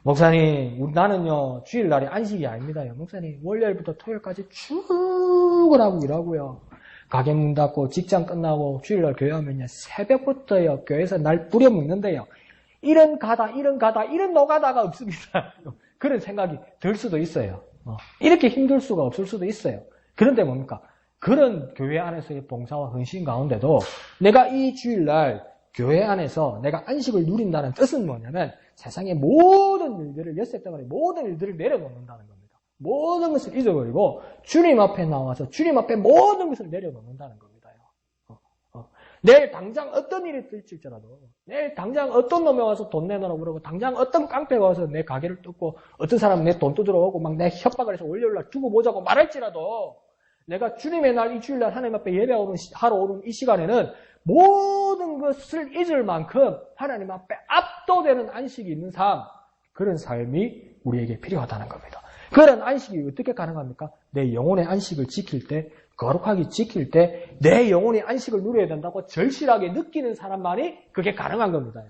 목사님, 나는요 주일날이 안식이 아닙니다요. 목사님, 월요일부터 토요일까지 출근하고 일하고요. 가게 문 닫고 직장 끝나고 주일날 교회하면요 새벽부터요 교회에서 날 부려먹는데요. 이런 노가다가 없습니다. 그런 생각이 들 수도 있어요. 이렇게 힘들 수가 없을 수도 있어요. 그런데 뭡니까? 그런 교회 안에서의 봉사와 헌신 가운데도 내가 이 주일날 교회 안에서 내가 안식을 누린다는 뜻은 뭐냐면 세상의 모든 일들을 엿새 동안의 모든 일들을 내려놓는다는 겁니다. 모든 것을 잊어버리고 주님 앞에 나와서 주님 앞에 모든 것을 내려놓는다는 겁니다. 내일 당장 어떤 일이 들칠지라도 내일 당장 어떤 놈이 와서 돈 내놓으라고 그러고 당장 어떤 깡패가 와서 내 가게를 뜯고 어떤 사람은 내 돈 뜯으러 오고 막 내 협박을 해서 월요일날 두고 보자고 말할지라도 내가 주님의 날 이 주일날 하나님 앞에 예배하러 오는 이 시간에는 모든 것을 잊을 만큼 하나님 앞에 압도되는 안식이 있는 삶, 그런 삶이 우리에게 필요하다는 겁니다. 그런 안식이 어떻게 가능합니까? 내 영혼의 안식을 지킬 때, 거룩하게 지킬 때 내 영혼의 안식을 누려야 된다고 절실하게 느끼는 사람만이 그게 가능한 겁니다.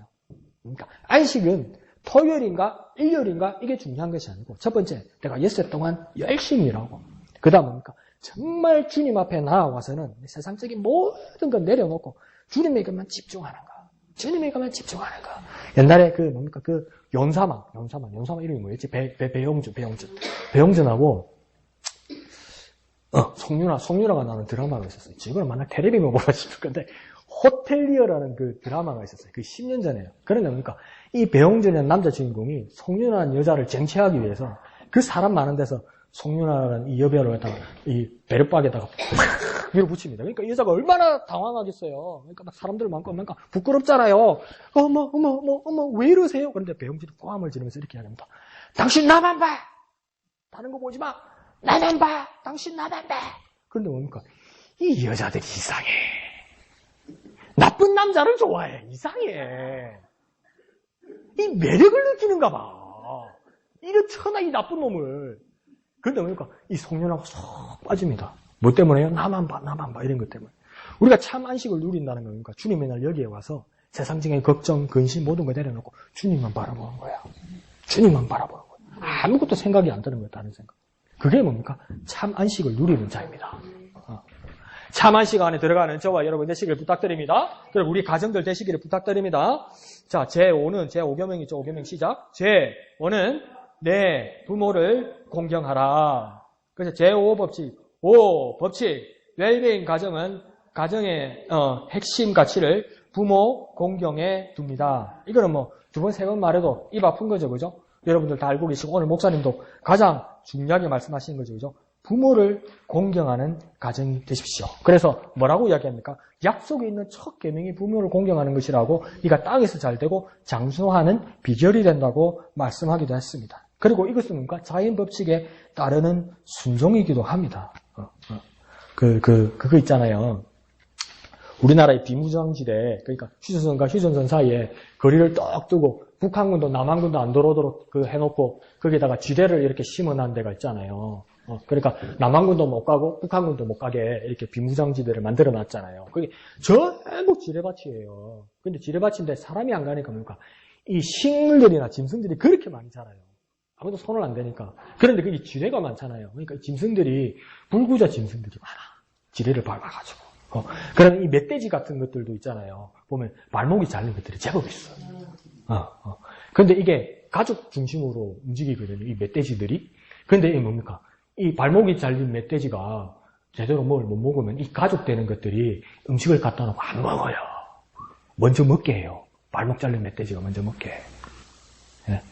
그러니까 안식은 토요일인가 일요일인가 이게 중요한 것이 아니고 첫 번째, 내가 엿새 동안 열심히 일하고 그 다음 뭡니까? 정말 주님 앞에 나와서는 세상적인 모든 걸 내려놓고 주님에게만 집중하는 거. 주님에게만 집중하는 거. 옛날에 그 연사망 이름이 뭐였지? 배용준하고 송윤아가 나오는 드라마가 있었어요. 지금은 만약 텔레비만 보고 싶을 건데 호텔리어라는 그 드라마가 있었어요. 그 10년 전에요. 그런데 뭡니까? 이 배용준이라는 남자 주인공이 송윤아라는 여자를 쟁취하기 위해서 그 사람 많은 데서 송윤아라는 이 여배우를 갖다가 이 배려박에다가 밀어붙입니다. 그러니까 이 여자가 얼마나 당황하겠어요. 그러니까 막 사람들 많고 부끄럽잖아요. 어머 왜 이러세요? 그런데 배용준이 꽝을 지르면서 이렇게 합니다. 당신 나만 봐. 다른 거 보지 마. 나만 봐. 당신 나만 봐. 그런데 뭡니까? 이 여자들이 이상해. 나쁜 남자를 좋아해. 이상해. 이 매력을 느끼는가 봐. 이런 천하의 나쁜 놈을. 그런데 뭡니까? 이 송윤아가 쏙 빠집니다. 뭐 때문에요? 나만 봐 이런 것 때문에. 우리가 참 안식을 누린다는 겁니까? 주님 맨날 여기에 와서 세상적인 걱정, 근심 모든 걸 내려놓고 주님만 바라보는 거야. 주님만 바라보는 거야. 아무것도 생각이 안 드는 거야, 다른 생각. 그게 뭡니까? 참 안식을 누리는 자입니다. 참 안식 안에 들어가는 저와 여러분 되시기를 부탁드립니다. 그리고 우리 가정들 되시기를 부탁드립니다. 자, 제5는, 제5계명이죠. 5계명 시작. 제5는 내 부모를 공경하라. 그래서 제5법칙, 5법칙, 웰빙 가정은 가정의 핵심 가치를 부모 공경에 둡니다. 이거는 뭐 두 번, 세 번 말해도 입 아픈 거죠. 그죠? 여러분들 다 알고 계시고 오늘 목사님도 가장 중요하게 말씀하시는 거죠. 그죠? 부모를 공경하는 가정이 되십시오. 그래서 뭐라고 이야기합니까? 약속에 있는 첫 계명이 부모를 공경하는 것이라고 이가 땅에서 잘 되고 장수하는 비결이 된다고 말씀하기도 했습니다. 그리고 이것은 뭔가 자연 법칙에 따르는 순종이기도 합니다. 그거 있잖아요. 우리나라의 비무장지대, 그러니까 휴전선과 휴전선 사이에 거리를 떡 두고 북한군도 남한군도 안 들어오도록 해놓고 거기다가 지대를 이렇게 심어놓은 데가 있잖아요. 그러니까 남한군도 못 가고 북한군도 못 가게 이렇게 비무장지대를 만들어 놨잖아요. 그게 전부 지뢰밭이에요. 근데 지뢰밭인데 사람이 안 가니까 뭡니까? 이 식물들이나 짐승들이 그렇게 많이 자라요. 아무도 손을 안 대니까. 그런데 거기 지뢰가 많잖아요. 그러니까 짐승들이, 불구자 짐승들이 많아. 지뢰를 밟아가지고. 그런 이 멧돼지 같은 것들도 있잖아요. 보면 발목이 잘린 것들이 제법 있어요. 근데 이게 가족 중심으로 움직이거든요. 이 멧돼지들이. 근데 이게 뭡니까? 이 발목이 잘린 멧돼지가 제대로 뭘 못 먹으면 이 가족 되는 것들이 음식을 갖다 놓고 안 먹어요. 먼저 먹게 해요. 발목 잘린 멧돼지가 먼저 먹게 해요. 예.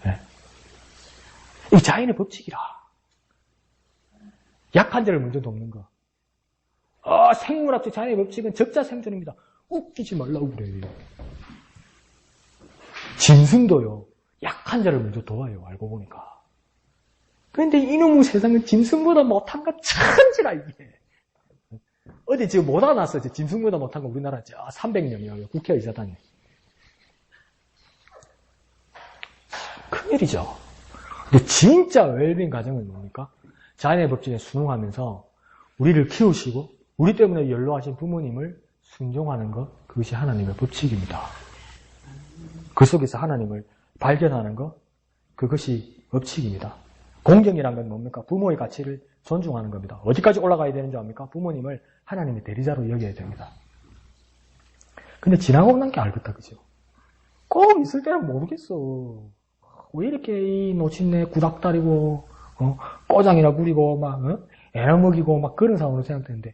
예. 이 자연의 법칙이라. 약한 자를 먼저 돕는 거. 생물학적 자연의 법칙은 적자 생존입니다. 웃기지 말라고 그래요. 짐승도요. 약한 자를 먼저 도와요. 알고 보니까. 그런데 이놈의 세상은 짐승보다 못한 거 천지라 이게. 어디 지금 못 알아놨어요. 짐승보다 못한 거 우리나라 300명이에요. 국회의사당에. 큰일이죠. 근데 진짜 웰빙 가정은 뭡니까? 자연의 법칙에 순응하면서 우리를 키우시고 우리 때문에 연로하신 부모님을 순종하는 것, 그것이 하나님의 법칙입니다. 그 속에서 하나님을 발견하는 것, 그것이 법칙입니다. 공경이란 건 뭡니까? 부모의 가치를 존중하는 겁니다. 어디까지 올라가야 되는 줄 압니까? 부모님을 하나님의 대리자로 여겨야 됩니다. 근데 지나고 난 게 알겠다, 그죠? 꼭 있을 때는 모르겠어. 왜 이렇게 이 노친네 구닥다리고, 꼬장이나 부리고, 막, 애나 먹이고, 막 그런 상황으로 생각되는데,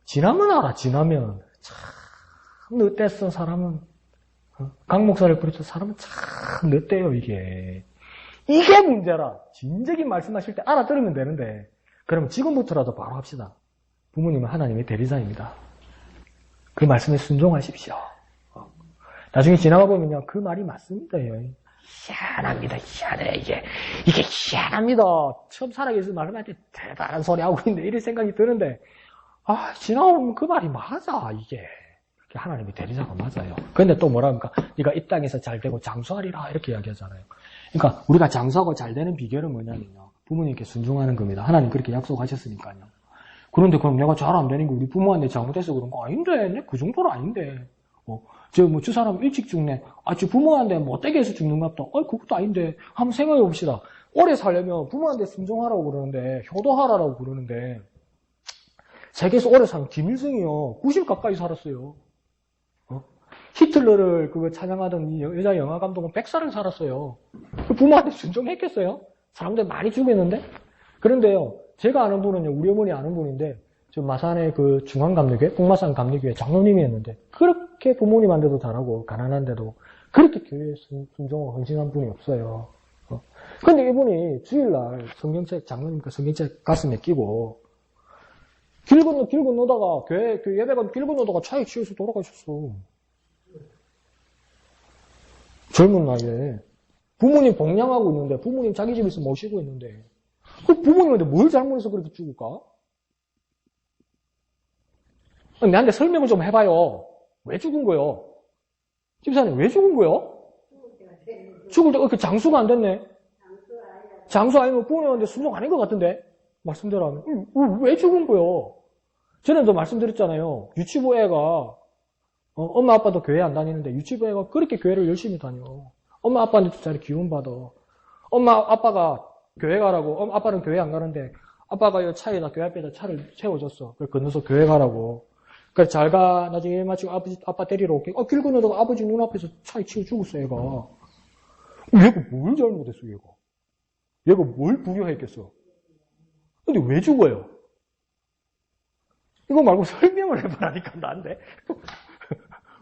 지나면 알아, 지나면. 참, 늦댔어, 사람은. 강 목사를 그랬죠. 사람은 참 늦대요, 이게. 이게 문제라. 진작에 말씀하실 때 알아들으면 되는데, 그러면 지금부터라도 바로 합시다. 부모님은 하나님의 대리자입니다. 그 말씀에 순종하십시오. 나중에 지나가 보면요, 그 말이 맞습니다. 희한합니다. 희한해, 이게 희한합니다. 처음 살아계셔서 말할 때 대단한 소리 하고 있는데, 이런 생각이 드는데, 지나오면 그 말이 맞아, 이게. 하나님의 대리자가 맞아요. 그런데 또 뭐라 합니까? 네가 이 땅에서 잘 되고 장수하리라, 이렇게 이야기하잖아요. 그러니까 우리가 장수하고 잘 되는 비결은 뭐냐면요, 부모님께 순종하는 겁니다. 하나님 그렇게 약속하셨으니까요. 그런데 그럼 내가 잘 안 되는 게 우리 부모한테 잘못해서 그런 거 아닌데, 내 그 정도는 아닌데. 저 사람 일찍 죽네. 저 부모한테 못되게 해서 죽는갑다. 그것도 아닌데. 한번 생각해 봅시다. 오래 살려면 부모한테 순종하라고 그러는데, 효도하라고 그러는데, 세계에서 오래 산 김일성이요, 90 가까이 살았어요. 히틀러를 찬양하던 이 여자 영화 감독은 100살을 살았어요. 그 부모한테 순종했겠어요? 사람들 많이 죽였는데? 그런데요, 제가 아는 분은요, 우리 어머니 아는 분인데, 저 마산의 그 중앙감리교회, 북마산 감리교회 장로님이었는데, 그렇게 부모님한테도 잘하고, 가난한데도, 그렇게 교회에 순종하고 헌신한 분이 없어요. 근데 이분이 주일날 성경책, 장로님과 성경책 가슴에 끼고, 길 건너다가, 교회 예배관 길 건너다가 차에 치여서 돌아가셨어. 젊은 나이에. 부모님 봉양하고 있는데, 부모님 자기 집에서 모시고 있는데, 그 부모님한테 뭘 잘못해서 그렇게 죽을까? 내한테 설명을 좀 해봐요. 왜 죽은 거요? 집사님, 왜 죽은 거요? 죽을 때 그렇게 장수가 안 됐네? 장수 아니면 부모님한테 순종 아닌 것 같은데? 말씀대로 하면. 왜 죽은 거요? 전에도 말씀드렸잖아요. 유치부 애가 엄마 아빠도 교회 안 다니는데 유치부 애가 그렇게 교회를 열심히 다녀. 엄마 아빠한테도 잘 기운받아. 엄마 아빠가 교회 가라고. 아빠는 교회 안 가는데 아빠가 이 차에다 교회 앞에다 차를 세워줬어. 그래서 건너서 교회 가라고. 그래 잘 가. 나중에 일 마치고 아빠 데리러 올게. 길 건너다가 아버지 눈앞에서 차에 치여 죽었어 얘가. 얘가 뭘 잘못했어 얘가. 얘가 뭘 부교했겠어. 근데 왜 죽어요? 이거 말고 설명을 해보라니까 나한테.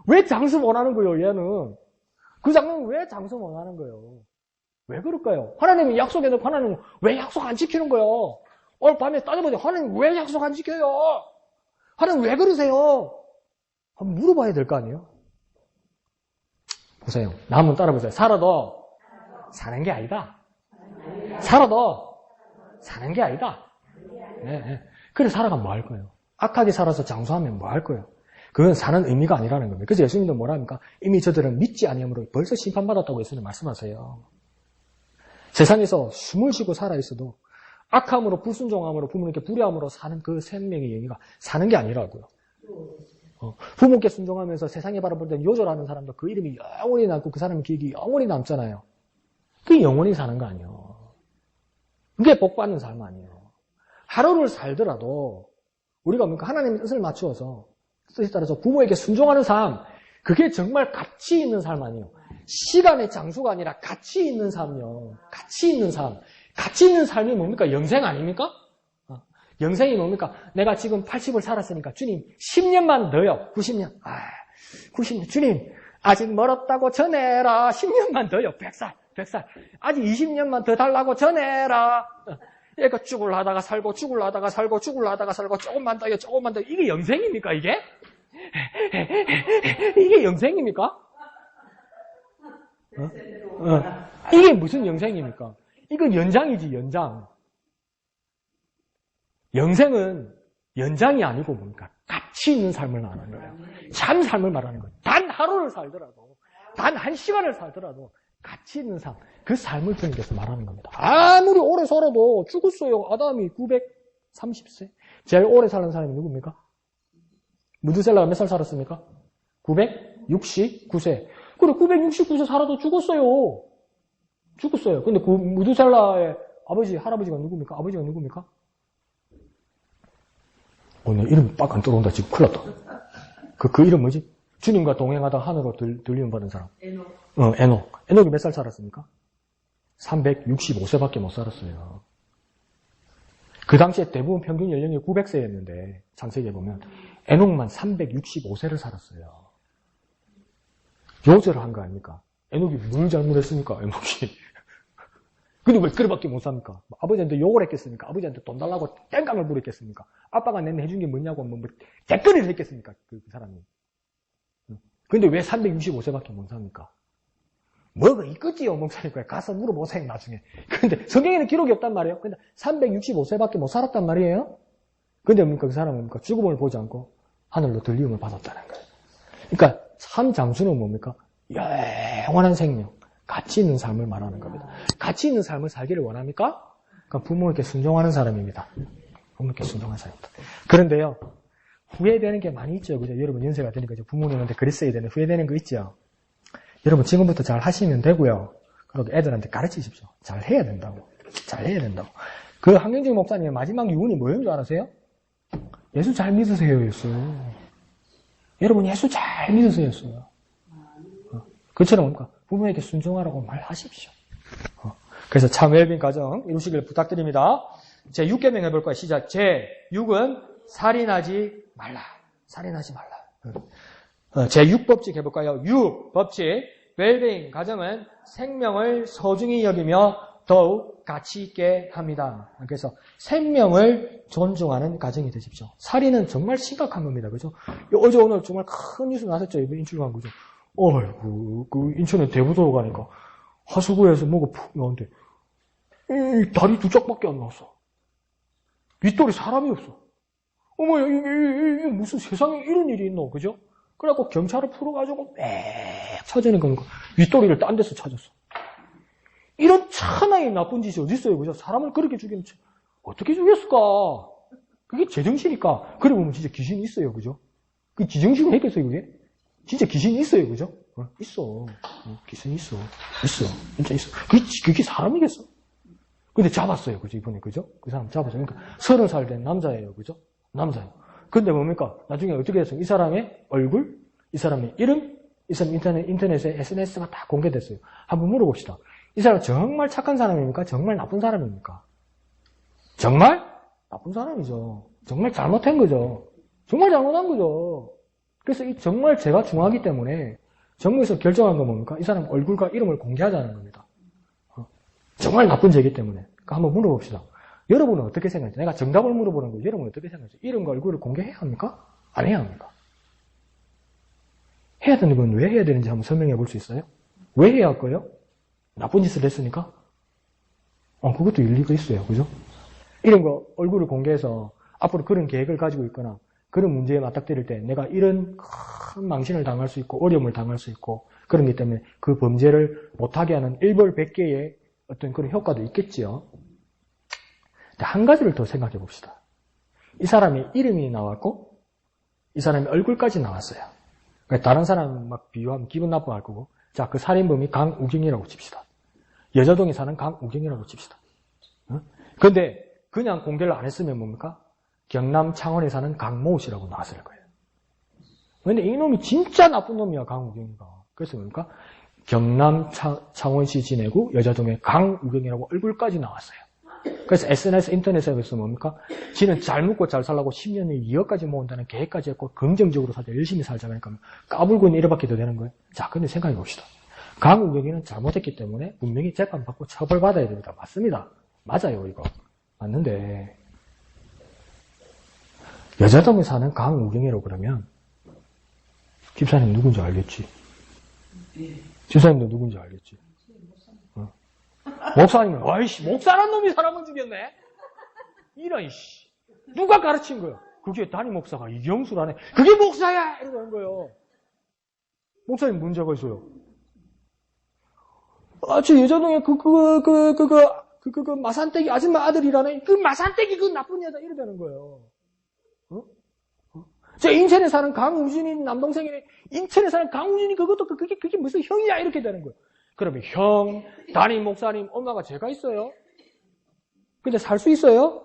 왜 장수 못하는 거예요 얘는. 그 장면은 왜 장수 못하는 거예요. 왜 그럴까요? 하나님이 약속해놓고 하나님은 왜 약속 안 지키는 거예요? 오늘 밤에 따져보자. 하나님 왜 약속 안 지켜요? 하나님 왜 그러세요? 한번 물어봐야 될 거 아니에요? 보세요. 나 한번 따라보세요. 살아도 사는 게 아니다. 살아도 사는 게 아니다. 네. 그래 살아가면 뭐 할 거예요? 악하게 살아서 장수하면 뭐 할 거예요? 그건 사는 의미가 아니라는 겁니다. 그래서 예수님도 뭐라 합니까? 이미 저들은 믿지 아니함으로 벌써 심판받았다고 예수님 말씀하세요. 세상에서 숨을 쉬고 살아있어도 악함으로 불순종함으로 부모님께 불의함으로 사는 그 생명의 의미가 사는 게 아니라고요. 부모께 순종하면서 세상에 바라볼 때 요절하는 사람도 그 이름이 영원히 남고 그 사람의 기억이 영원히 남잖아요. 그게 영원히 사는 거 아니에요. 그게 복받는 삶 아니에요. 하루를 살더라도 우리가 뭡니까? 하나님의 뜻을 맞추어서 뜻에 따라서 부모에게 순종하는 삶, 그게 정말 가치 있는 삶 아니에요. 시간의 장수가 아니라 가치 있는 삶이요. 가치 있는 삶. 가치 있는 삶이 뭡니까? 영생 아닙니까? 영생이 뭡니까? 내가 지금 80을 살았으니까 주님 10년만 더요. 90년. 90년. 주님 아직 멀었다고 전해라. 10년만 더요. 100살. 아직 20년만 더 달라고 전해라. 얘가 죽을라다가 살고 죽을라다가 살고 죽을라다가 살고 조금만 더요. 이게 영생입니까 이게? 이게 영생입니까? 이게 무슨 영생입니까? 이건 연장이지 연장. 영생은 연장이 아니고 뭡니까? 가치 있는 삶을 말하는 거예요. 참 삶을 말하는 거예요. 단 하루를 살더라도, 단 한 시간을 살더라도 가치 있는 삶, 그 삶을 주님께서 말하는 겁니다. 아무리 오래 살아도 죽었어요. 아담이 930세. 제일 오래 사는 사람이 누굽니까? 무드셀라가 몇 살 살았습니까? 969세. 그래 969세 살아도 죽었어요. 근데 그 무드셀라의 아버지, 할아버지가 누굽니까? 아버지가 누굽니까? 내 이름 빡 안 들어온다. 지금 큰일 났다. 그 이름 뭐지? 주님과 동행하다 하늘로 들림 받은 사람. 에녹. 에녹이 몇 살 살았습니까? 365세밖에 못 살았어요. 그 당시에 대부분 평균 연령이 900세였는데, 창세기에 보면, 에녹만 365세를 살았어요. 요절을 한 거 아닙니까? 에녹이 뭘 잘못했습니까? 에녹이. 근데 왜 그래밖에 못 삽니까? 아버지한테 욕을 했겠습니까? 아버지한테 돈 달라고 땡깡을 부렸겠습니까? 아빠가 내내 해준 게 뭐냐고 댓글을 했겠습니까? 그 사람이. 근데 왜 365세밖에 못 삽니까? 뭐가 있겠지요, 목사님. 가서 물어보세요, 나중에. 근데 성경에는 기록이 없단 말이에요. 근데 365세밖에 못 살았단 말이에요. 근데 뭡니까? 그 사람은 뭡니까? 죽음을 보지 않고 하늘로 들림을 받았다는 거예요. 그러니까 참 장수는 뭡니까? 영원한 생명, 가치 있는 삶을 말하는 겁니다. 가치 있는 삶을 살기를 원합니까? 그러니까 부모에게 순종하는 사람입니다. 부모에게 순종하는 사람입니다. 그런데요, 후회되는 게 많이 있죠. 그죠? 여러분 연세가 되니까 부모님한테 그랬어야 되는 후회되는 거 있죠. 여러분 지금부터 잘 하시면 되고요. 그리고 애들한테 가르치십시오. 잘 해야 된다고. 그 한경직 목사님의 마지막 유언이 뭐였는 줄 아세요? 예수 잘 믿으세요. 예수. 여러분 예수 잘 믿으세요. 예수. 그처럼 뭡니까? 부모에게 순종하라고 말하십시오. 그래서 참 웰빙 가정 이루시길 부탁드립니다. 제 6계명 해볼 거예요. 시작. 제 6은 살인하지 말라. 제 6법칙 해볼까요? 6법칙. 웰빙 가정은 생명을 소중히 여기며 더욱 가치 있게 합니다. 그래서 생명을 존중하는 가정이 되십시오. 살인은 정말 심각한 겁니다. 그죠? 어제 오늘 정말 큰 뉴스 나섰죠. 이번 인출간 거죠. 그 인천에 대부도로 가니까 하수구에서 뭐가 푹 나오는데 이 다리 두 짝밖에 안 나왔어. 윗돌에 사람이 없어. 어머, 이게 무슨 세상에 이런 일이 있노? 그죠? 그래갖고 경찰을 풀어가지고 막 찾아내는 거니까 윗도리를 딴 데서 찾았어. 이런 천하의 나쁜 짓이 어디 있어요? 그죠? 사람을 그렇게 죽이는 어떻게 죽였을까? 그게 제정신이니까. 그래 보면 진짜 귀신이 있어요. 그죠? 그 지정신이 했겠어요, 그게? 진짜 귀신이 있어요. 그죠? 있어. 귀신이 있어. 있어. 진짜 있어. 그게 사람이겠어? 근데 잡았어요. 그죠? 이번에. 그죠? 그 사람 잡았어요. 그러니까 30살 된 남자예요. 그죠? 남자예요. 근데 뭡니까? 나중에 어떻게 됐어요? 이 사람의 얼굴, 이 사람의 이름, 이 사람 인터넷에 SNS가 다 공개됐어요. 한번 물어봅시다. 이 사람 정말 착한 사람입니까? 정말 나쁜 사람입니까? 정말 나쁜 사람이죠. 정말 잘못한 거죠. 정말 잘못한 거죠. 그래서 이 정말 죄가 중하기 때문에 정부에서 결정한 건 뭡니까? 이 사람 얼굴과 이름을 공개하자는 겁니다. 정말 나쁜 죄이기 때문에. 그러니까 한번 물어봅시다. 여러분은 어떻게 생각하세요? 내가 정답을 물어보는 거예요. 여러분은 어떻게 생각하세요? 이름과 얼굴을 공개해야 합니까? 안 해야 합니까? 해야 되는 건 왜 해야 되는지 한번 설명해 볼 수 있어요? 왜 해야 할 거예요? 나쁜 짓을 했으니까? 그것도 일리가 있어요. 그죠? 이름과 얼굴을 공개해서 앞으로 그런 계획을 가지고 있거나 그런 문제에 맞닥뜨릴 때 내가 이런 큰 망신을 당할 수 있고 어려움을 당할 수 있고 그런 것 때문에 그 범죄를 못하게 하는 일벌백계의 어떤 그런 효과도 있겠지요. 근데 한 가지를 더 생각해 봅시다. 이 사람의 이름이 나왔고 이 사람의 얼굴까지 나왔어요. 그러니까 다른 사람 막 비유하면 기분 나빠할 거고 자, 그 살인범이 강우경이라고 칩시다. 여자동에 사는 강우경이라고 칩시다. 근데 그냥 공개를 안 했으면 뭡니까? 경남 창원에 사는 강모 씨라고 나왔을 거예요. 근데 이놈이 진짜 나쁜 놈이야, 강우경이가. 그래서 뭡니까? 경남 창원시 지내고 여자동에 강우경이라고 얼굴까지 나왔어요. 그래서 SNS 인터넷에서 뭡니까? 지는 잘 먹고 잘 살라고 10년에 2억까지 모은다는 계획까지 했고 긍정적으로 살자, 열심히 살자 그러니까 까불고 있는 이래밖에 더 되는 거예요. 자, 근데 생각해 봅시다. 강우경이는 잘못했기 때문에 분명히 재판받고 처벌받아야 됩니다. 맞습니다. 맞아요, 이거. 맞는데 여자동에 사는 강우경이라고 그러면 집사님 누군지 알겠지? 집사님도 누군지 알겠지? 목사님은 아이씨 목사란 놈이 사람을 죽였네? 이런 씨 누가 가르친 거야? 그게 담임 목사가 이경수라네. 그게 목사야! 이러는 거예요. 목사님 문제가 있어요. 저 여자동에 그 마산떼기 아줌마 아들이라네. 그 마산떼기 그 나쁜 여자 이러다는 거예요. 저 인천에 사는 강우진이 남동생이네. 인천에 사는 강우진이 그게 무슨 형이야 이렇게 되는 거예요. 그러면 형, 담임 목사님, 엄마가 죄가 있어요? 근데 살 수 있어요?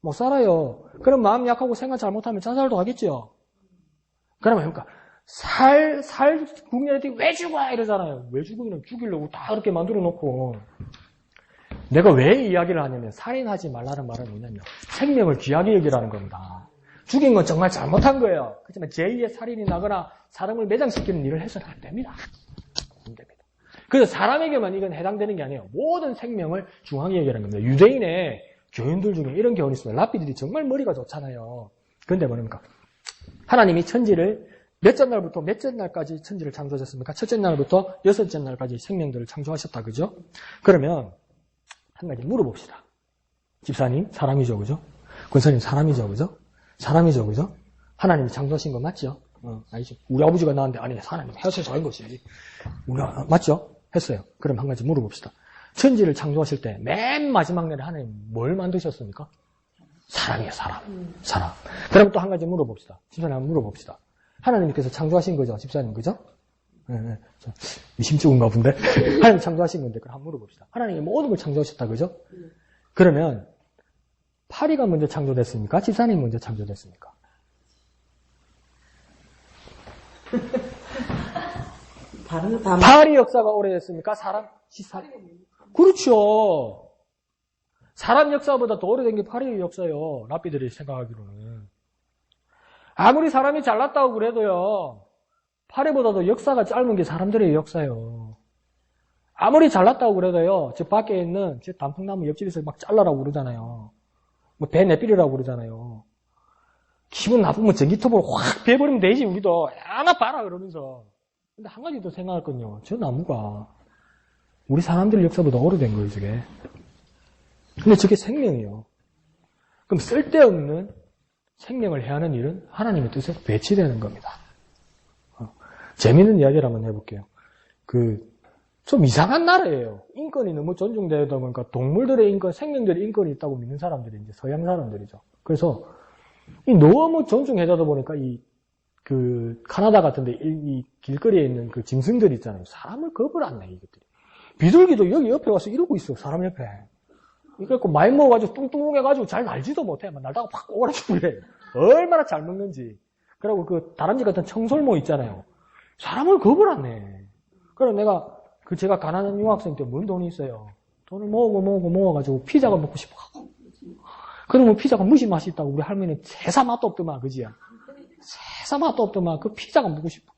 못 살아요. 그럼 마음 약하고 생각 잘못하면 자살도 하겠죠. 그러면 그러니까 국민한테 왜 죽어 이러잖아요. 왜 죽으면 죽이려고 다 그렇게 만들어 놓고. 내가 왜 이야기를 하냐면 살인하지 말라는 말은 뭐냐면 생명을 귀하게 여기라는 겁니다. 죽인 건 정말 잘못한 거예요. 그렇지만 제2의 살인이 나거나 사람을 매장시키는 일을 해서는 안 됩니다. 안 됩니다. 그래서 사람에게만 이건 해당되는 게 아니에요. 모든 생명을 중하게 여기라는 겁니다. 유대인의 교인들 중에 이런 교훈이 있어요. 랍비들이 정말 머리가 좋잖아요. 그런데 뭐입니까? 하나님이 천지를 몇째 날부터 몇째 날까지 천지를 창조하셨습니까? 첫째 날부터 여섯째 날까지 생명들을 창조하셨다. 그죠? 그러면 한 가지 물어봅시다. 집사님, 사람이죠, 그죠? 권사님, 사람이죠, 그죠? 사람이죠, 그죠? 하나님이 창조하신 거 맞죠? 아니죠. 우리 아버지가 나왔는데, 아니, 하나님 하셔서 한 것이지. 맞죠? 했어요. 그럼 한 가지 물어봅시다. 천지를 창조하실 때, 맨 마지막 날에 하나님 뭘 만드셨습니까? 사람이에요, 사람. 사람. 그럼 또 한 가지 물어봅시다. 집사님 한번 물어봅시다. 하나님께서 창조하신 거죠, 집사님, 그죠? 네. 미심쩍은가 본데? 하나님 창조하신 건데, 그럼 한번 물어봅시다. 하나님이 모든 걸 창조하셨다, 그죠? 그러면, 파리가 먼저 창조됐습니까? 집사님이 먼저 창조됐습니까? 파리 역사가 오래됐습니까? 그렇죠. 사람 역사보다 더 오래된 게 파리의 역사예요. 랍비들이 생각하기로는. 아무리 사람이 잘났다고 그래도요. 파리보다도 역사가 짧은 게 사람들의 역사예요. 아무리 잘났다고 그래도요. 저 밖에 있는 저 단풍나무 옆집에서 막 잘라라고 그러잖아요. 뭐 배 내비리라고 그러잖아요. 기분 나쁘면 전기톱으로 확 베버리면 되지 우리도. 하나 봐라 그러면서. 근데 한 가지 더 생각할 건요. 저 나무가 우리 사람들 역사보다 오래된 거예요, 저게. 근데 저게 생명이에요. 그럼 쓸데없는 생명을 해하는 일은 하나님의 뜻에 배치되는 겁니다. 재미있는 이야기를 한번 해볼게요. 좀 이상한 나라예요. 인권이 너무 존중되다 보니까 동물들의 인권, 생명들의 인권이 있다고 믿는 사람들이 이제 서양 사람들이죠. 그래서 너무 존중해주다 보니까 카나다 같은데 이 길거리에 있는 그 짐승들 있잖아요. 사람을 겁을 안 내, 이것들이. 비둘기도 여기 옆에 와서 이러고 있어, 사람 옆에. 그래갖고 많이 먹어가지고 뚱뚱해가지고 잘 날지도 못해. 막 날다가 팍 오그라지고 그래. 얼마나 잘 먹는지. 그리고 그 다람쥐 같은 청설모 있잖아요. 사람을 겁을 안 내. 그래서 내가 제가 가난한 유학생 때 뭔 돈이 있어요. 돈을 모아가지고 피자가 먹고 싶어. 그러면 피자가 무시 맛이 있다고 우리 할머니는 세사 맛도 없더만, 그지야? 세사 맛도 없더만 그 피자가 먹고 싶어.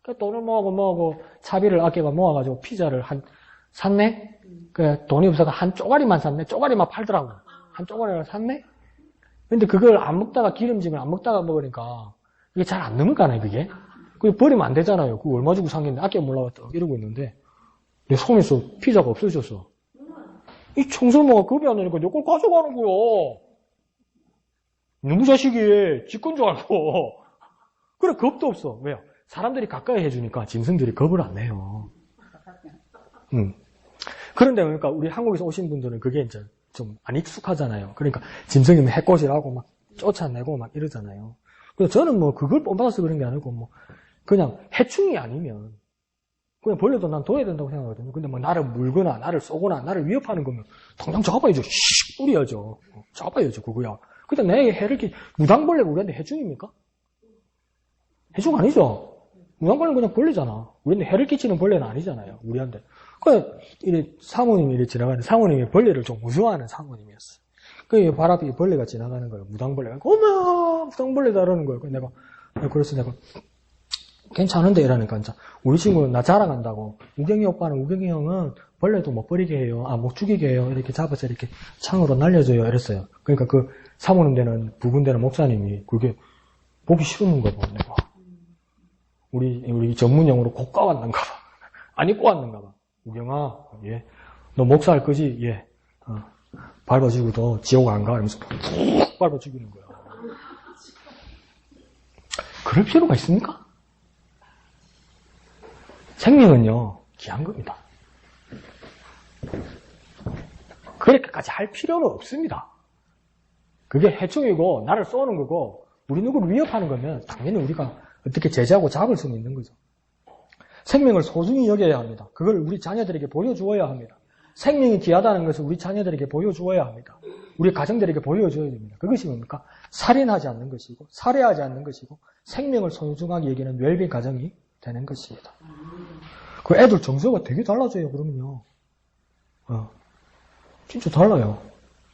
그 돈을 모으고 차비를 아껴가 모아가지고 피자를 샀네? 그 돈이 없어서 한 쪼가리만 샀네? 쪼가리만 팔더라고. 한 쪼가리를 샀네? 근데 그걸 안 먹다가 기름짐을 안 먹다가 먹으니까 이게 잘 안 넘어가네, 그게. 그게 버리면 안 되잖아요. 그거 얼마 주고 산 게 아껴 몰라갔다 이러고 있는데 내 손에서 피자가 없어졌어. 이 청설모가 겁이 안 나니까 내 걸 가져가는 거야. 누구 자식이 지 건 줄 알고. 그래, 겁도 없어. 왜요? 사람들이 가까이 해주니까 짐승들이 겁을 안 내요. 그런데 그러니까 우리 한국에서 오신 분들은 그게 이제 좀 안 익숙하잖아요. 그러니까 짐승이면 해코지라고 막 쫓아내고 막 이러잖아요. 그래서 저는 뭐 그걸 뽐받아서 그런 게 아니고 뭐 그냥 해충이 아니면 그냥 벌레도 난 둬야 된다고 생각하거든요. 근데 뭐 나를 물거나 나를 쏘거나 나를 위협하는 거면 당장 잡아야죠. 씩 뿌려야죠. 잡아야죠, 그거야. 근데 내 해를 무당벌레가 우리한테 해충입니까? 해충 아니죠? 무당벌레는 그냥 벌레잖아. 우리한테 해를 끼치는 벌레는 아니잖아요, 우리한테. 사모님이 이렇게 지나가는데 사모님이 벌레를 좀 무서워하는 사모님이었어. 발 앞에 벌레가 지나가는 거예요, 무당벌레가. 어머, 무당벌레다 이러는 거예요. 그래서 내가 괜찮은데 이러니까 우리 친구는 나 자랑한다고. 우경이 오빠는 우경이 형은 벌레도 못 버리게 해요. 못 죽이게 해요. 이렇게 잡아서 이렇게 창으로 날려줘요. 이랬어요. 그러니까 그 사모님 되는 부분 되는 목사님이 그게 보기 싫은 거 봐. 내가. 우리 전문 용어로 고가 왔는가 봐. 안 입고 왔는가 봐. 우경아, 예. 너 목사 할 거지? 예. 밟아주고 너 지옥 안 가? 이러면서 푹 밟아 죽이는 거야. 그럴 필요가 있습니까? 생명은요, 귀한 겁니다. 그렇게까지 할 필요는 없습니다. 그게 해충이고, 나를 쏘는 거고, 우리 누구를 위협하는 거면, 당연히 우리가 어떻게 제재하고 잡을 수는 있는 거죠. 생명을 소중히 여겨야 합니다. 그걸 우리 자녀들에게 보여주어야 합니다. 생명이 귀하다는 것을 우리 자녀들에게 보여주어야 합니다. 우리 가정들에게 보여줘야 됩니다. 그것이 뭡니까? 살인하지 않는 것이고, 살해하지 않는 것이고, 생명을 소중하게 여기는 웰빙 가정이 되는 것입니다. 그 애들 정서가 되게 달라져요, 그러면요. 진짜 달라요.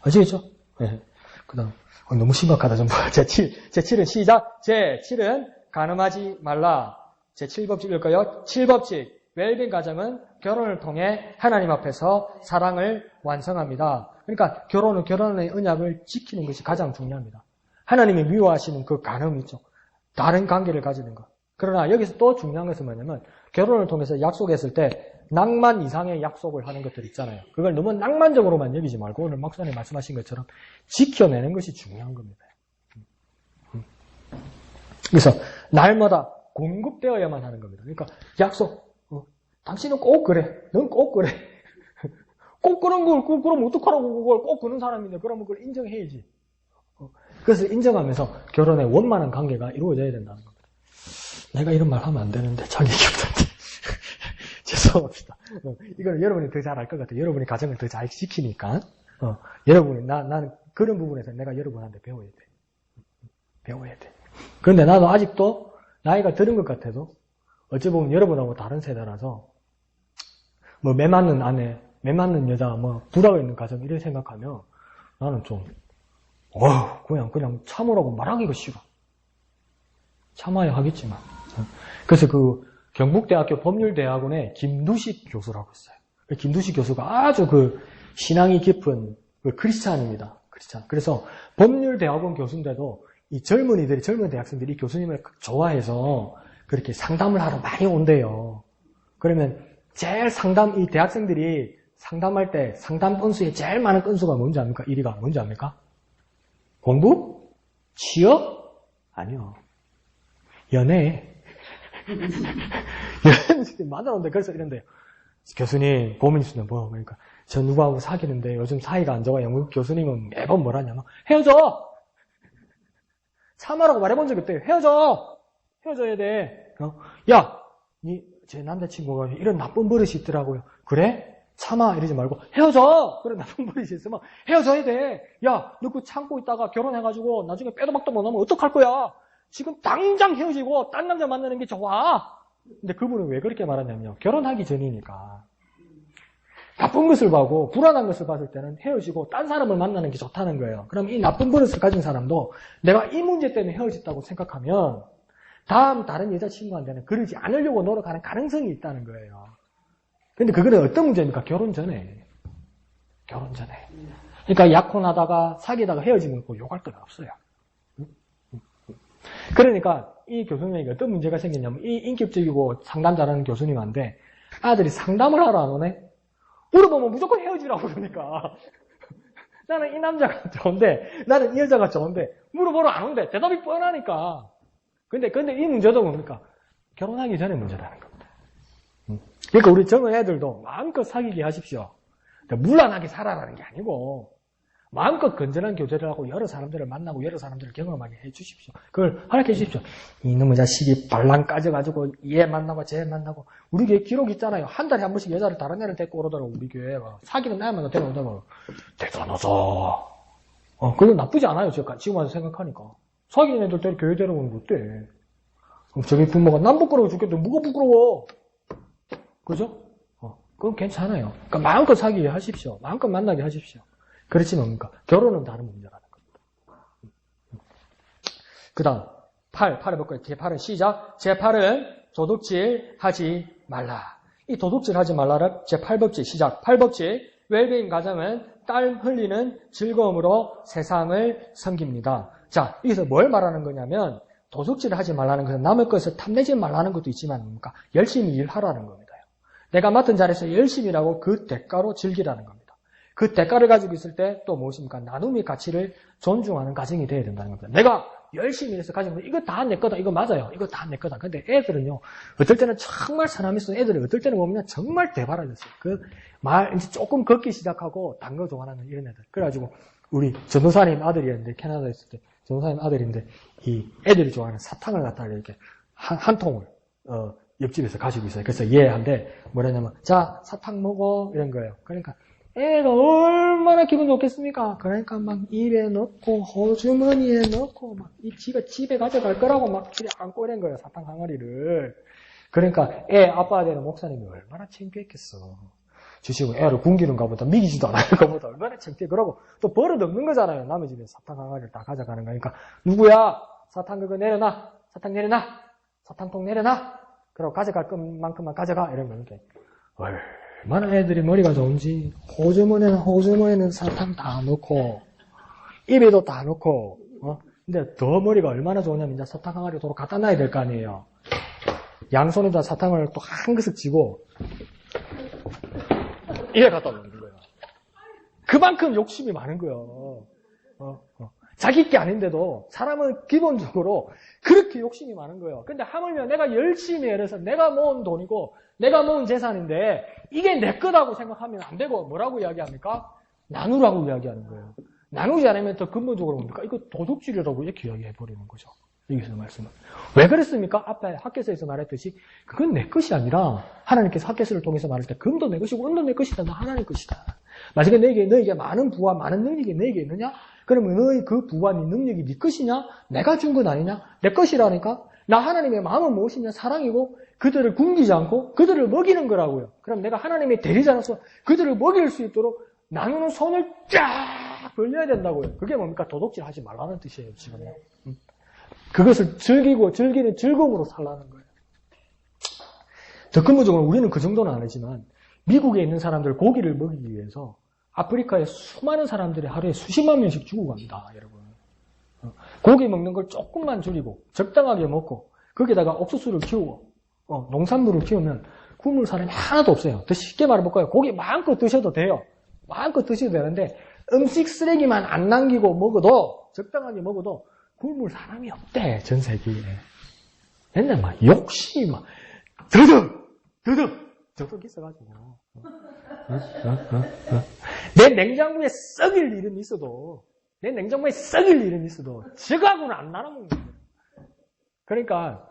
아시겠죠? 네. 그 다음, 너무 심각하다, 좀. 제7은 시작. 제7은 간음하지 말라. 제7법칙 읽을까요? 7법칙. 웰빙 가정은 결혼을 통해 하나님 앞에서 사랑을 완성합니다. 그러니까 결혼은 결혼의 언약을 지키는 것이 가장 중요합니다. 하나님이 미워하시는 그 간음 있죠. 다른 관계를 가지는 것. 그러나 여기서 또 중요한 것은 뭐냐면 결혼을 통해서 약속했을 때 낭만 이상의 약속을 하는 것들 있잖아요. 그걸 너무 낭만적으로만 여기지 말고 오늘 목사님 말씀하신 것처럼 지켜내는 것이 중요한 겁니다. 그래서 날마다 공급되어야만 하는 겁니다. 그러니까 약속. 당신은 꼭 그래. 넌 꼭 그래. 꼭 그런 걸, 그럼 어떡하라고 그걸 꼭 그런 사람인데, 그러면 그걸 인정해야지. 그래서 인정하면서 결혼의 원만한 관계가 이루어져야 된다는 겁니다. 내가 이런 말 하면 안 되는데, 자기 기분한테. 죄송합니다. 이걸 여러분이 더 잘 알 것 같아요. 여러분이 가정을 더 잘 지키니까. 여러분이, 나는 그런 부분에서 내가 여러분한테 배워야 돼. 배워야 돼. 그런데 나도 아직도 나이가 들은 것 같아도, 어찌 보면 여러분하고 다른 세대라서, 매 맞는 아내, 매 맞는 여자, 불화가 있는 가정, 이렇게 생각하면, 나는 좀, 그냥 참으라고 말하기가 싫어. 참아야 하겠지만. 그래서 경북대학교 법률대학원에 김두식 교수라고 있어요. 김두식 교수가 아주 신앙이 깊은 크리스찬입니다. 크리스찬. 그래서 법률대학원 교수인데도 이 젊은 대학생들이 이 교수님을 좋아해서 그렇게 상담을 하러 많이 온대요. 그러면 이 대학생들이 상담할 때 상담 건수에 제일 많은 건수가 뭔지 압니까? 1위가 뭔지 압니까? 공부? 취업? 아니요. 연애. 연애 만나는데 그래서 이런데요. 교수님 고민 있으면 그러니까 저 누구하고 사귀는데 요즘 사이가 안 좋아요. 교수님은 매번 뭐라냐면 헤어져! 참아라고 말해본 적이 없대요. 헤어져! 헤어져야 돼. 야! 제 남자친구가 이런 나쁜 버릇이 있더라고요. 그래? 참아! 이러지 말고 헤어져! 그래 나쁜 버릇이 있으면 헤어져야 돼. 야! 너 그거 참고 있다가 결혼해가지고 나중에 빼도 박도 못 하면 어떡할 거야? 지금 당장 헤어지고 딴 남자 만나는 게 좋아. 근데 그분은 왜 그렇게 말하냐면요. 결혼하기 전이니까. 나쁜 것을 봐고 불안한 것을 봤을 때는 헤어지고 딴 사람을 만나는 게 좋다는 거예요. 그럼 이 나쁜 버릇을 가진 사람도 내가 이 문제 때문에 헤어졌다고 생각하면 다른 여자친구한테는 그러지 않으려고 노력하는 가능성이 있다는 거예요. 근데 그거는 어떤 문제입니까? 결혼 전에. 결혼 전에. 그러니까 약혼하다가 사귀다가 헤어지면 욕할 건 없어요. 그러니까 이 교수님에게 어떤 문제가 생겼냐면 이 인격적이고 상담 잘하는 교수님한테 아들이 상담을 하러 안 오네? 물어보면 무조건 헤어지라고 그러니까. 나는 이 남자가 좋은데, 나는 이 여자가 좋은데, 물어보러 안 온대. 대답이 뻔하니까. 근데 이 문제도 뭡니까? 결혼하기 전에 문제라는 겁니다. 그러니까 우리 젊은 애들도 마음껏 사귀게 하십시오. 물란하게 살아라는 게 아니고, 마음껏 건전한 교제를 하고 여러 사람들을 만나고 여러 사람들을 경험하게 해주십시오. 그걸 허락해 주십시오. 이놈의 자식이 발랑 까져가지고 얘 만나고 쟤 만나고 우리 교회 기록 있잖아요. 한 달에 한 번씩 여자를 다른 애를 데리고 오더라고 우리 교회에. 사귀는 애만 데려오더라고. 대단하다. 그건 나쁘지 않아요. 지금 와서 생각하니까. 사귀는 애들 때려 교회 데려오는 거 어때? 그럼 저기 부모가 난 부끄러워 죽겠는데 뭐가 부끄러워? 그죠? 그건 괜찮아요. 그러니까 마음껏 사귀게 하십시오. 마음껏 만나게 하십시오. 그렇지 뭡니까? 결혼은 다른 문제라는 겁니다. 그 다음 8을 볼까요? 제8은 시작. 제8은 도둑질 하지 말라. 이 도둑질 하지 말라를 제8법칙 시작. 8법칙 웰빙 가정은 땀 흘리는 즐거움으로 세상을 섬깁니다. 자, 여기서 뭘 말하는 거냐면 도둑질을 하지 말라는 것은 남의 것을 탐내지 말라는 것도 있지만 뭡니까? 열심히 일하라는 겁니다. 내가 맡은 자리에서 열심히 일하고 그 대가로 즐기라는 겁니다. 그 대가를 가지고 있을 때 또 무엇입니까? 나눔의 가치를 존중하는 가정이 되어야 된다는 겁니다. 내가 열심히 해서 가지고 있는 이거 다 내 거다. 이거 맞아요. 이거 다 내 거다. 근데 애들은요. 어떨 때는 정말 사람이 있어. 애들이 어떨 때는 보면 정말 대바라졌어요. 이제 조금 걷기 시작하고 단 거 좋아하는 이런 애들. 그래가지고 우리 전도사님 아들이었는데 캐나다에 있을 때 전도사님 아들인데 이 애들이 좋아하는 사탕을 갖다가 이렇게 한 통을 옆집에서 가지고 있어요. 그래서 얘한테 뭐라냐면 자 사탕 먹어 이런 거예요. 그러니까 애가 얼마나 기분 좋겠습니까? 그러니까 막 입에 넣고 호주머니에 넣고 막 이 집에 가져갈 거라고 막 집에 안고 이런 거예요. 사탕 항아리를. 그러니까 애 아빠가 되는 목사님이 얼마나 창피했겠어. 주시고 애를 굶기는가 보다 미기지도 않을까 보다 얼마나 창피해. 그러고 또 버릇 없는 거잖아요. 남의 집에 사탕 항아리를 다 가져가는 거니까 누구야? 사탕 그거 내려놔. 사탕 내려놔. 사탕통 내려놔. 그러고 가져갈 것만큼만 가져가. 이런 거니까. 얼마나 애들이 머리가 좋은지 호주머니에는 사탕 다 넣고 입에도 다 넣고 근데 더 머리가 얼마나 좋으냐면 이제 사탕 항아리 도로 갖다 놔야 될 거 아니에요. 양손에다 사탕을 또 한 그릇 쥐고 이래 갖다 놓는 거예요. 그만큼 욕심이 많은 거예요. 자기 게 아닌데도 사람은 기본적으로 그렇게 욕심이 많은 거예요. 근데 하물며 내가 열심히 해서 내가 모은 돈이고 내가 모은 재산인데 이게 내 거라고 생각하면 안 되고 뭐라고 이야기합니까? 나누라고 이야기하는 거예요. 나누지 않으면 더 근본적으로 뭡니까? 이거 도둑질이라고 이렇게 이야기해버리는 거죠. 여기서 말씀은. 왜 그랬습니까? 앞에 학개서에서 말했듯이 그건 내 것이 아니라 하나님께서 학개서를 통해서 말할 때 금도 내 것이고 은도 내 것이다. 나 하나님 것이다. 만약에 너에게 많은 부와 많은 능력이 너에게 있느냐? 그러면 너의 그 부와 네 능력이 네 것이냐? 내가 준 건 아니냐? 내 것이라니까? 나 하나님의 마음은 무엇이냐? 사랑이고 그들을 굶기지 않고 그들을 먹이는 거라고요. 그럼 내가 하나님의 대리자로서 그들을 먹일 수 있도록 나누는 손을 쫙 벌려야 된다고요. 그게 뭡니까? 도둑질 하지 말라는 뜻이에요. 지금요. 그것을 즐기는 즐거움으로 살라는 거예요. 더 근본적으로 우리는 그 정도는 아니지만 미국에 있는 사람들 고기를 먹이기 위해서 아프리카에 수많은 사람들이 하루에 수십만 명씩 죽어갑니다. 여러분. 고기 먹는 걸 조금만 줄이고 적당하게 먹고 거기다가 옥수수를 키우고 농산물을 키우면 굶을 사람이 하나도 없어요. 더 쉽게 말해볼까요? 고기 마음껏 드셔도 돼요. 마음껏 드셔도 되는데 음식 쓰레기만 안 남기고 먹어도 적당하게 먹어도 굶을 사람이 없대. 전 세계에. 맨날 막 욕심이 막 더덕 있어가지고 내 냉장고에 썩일 일은 있어도 내 냉장고에 썩을 일은 있어도 저거하고는 안 나눠먹는 거예요. 그러니까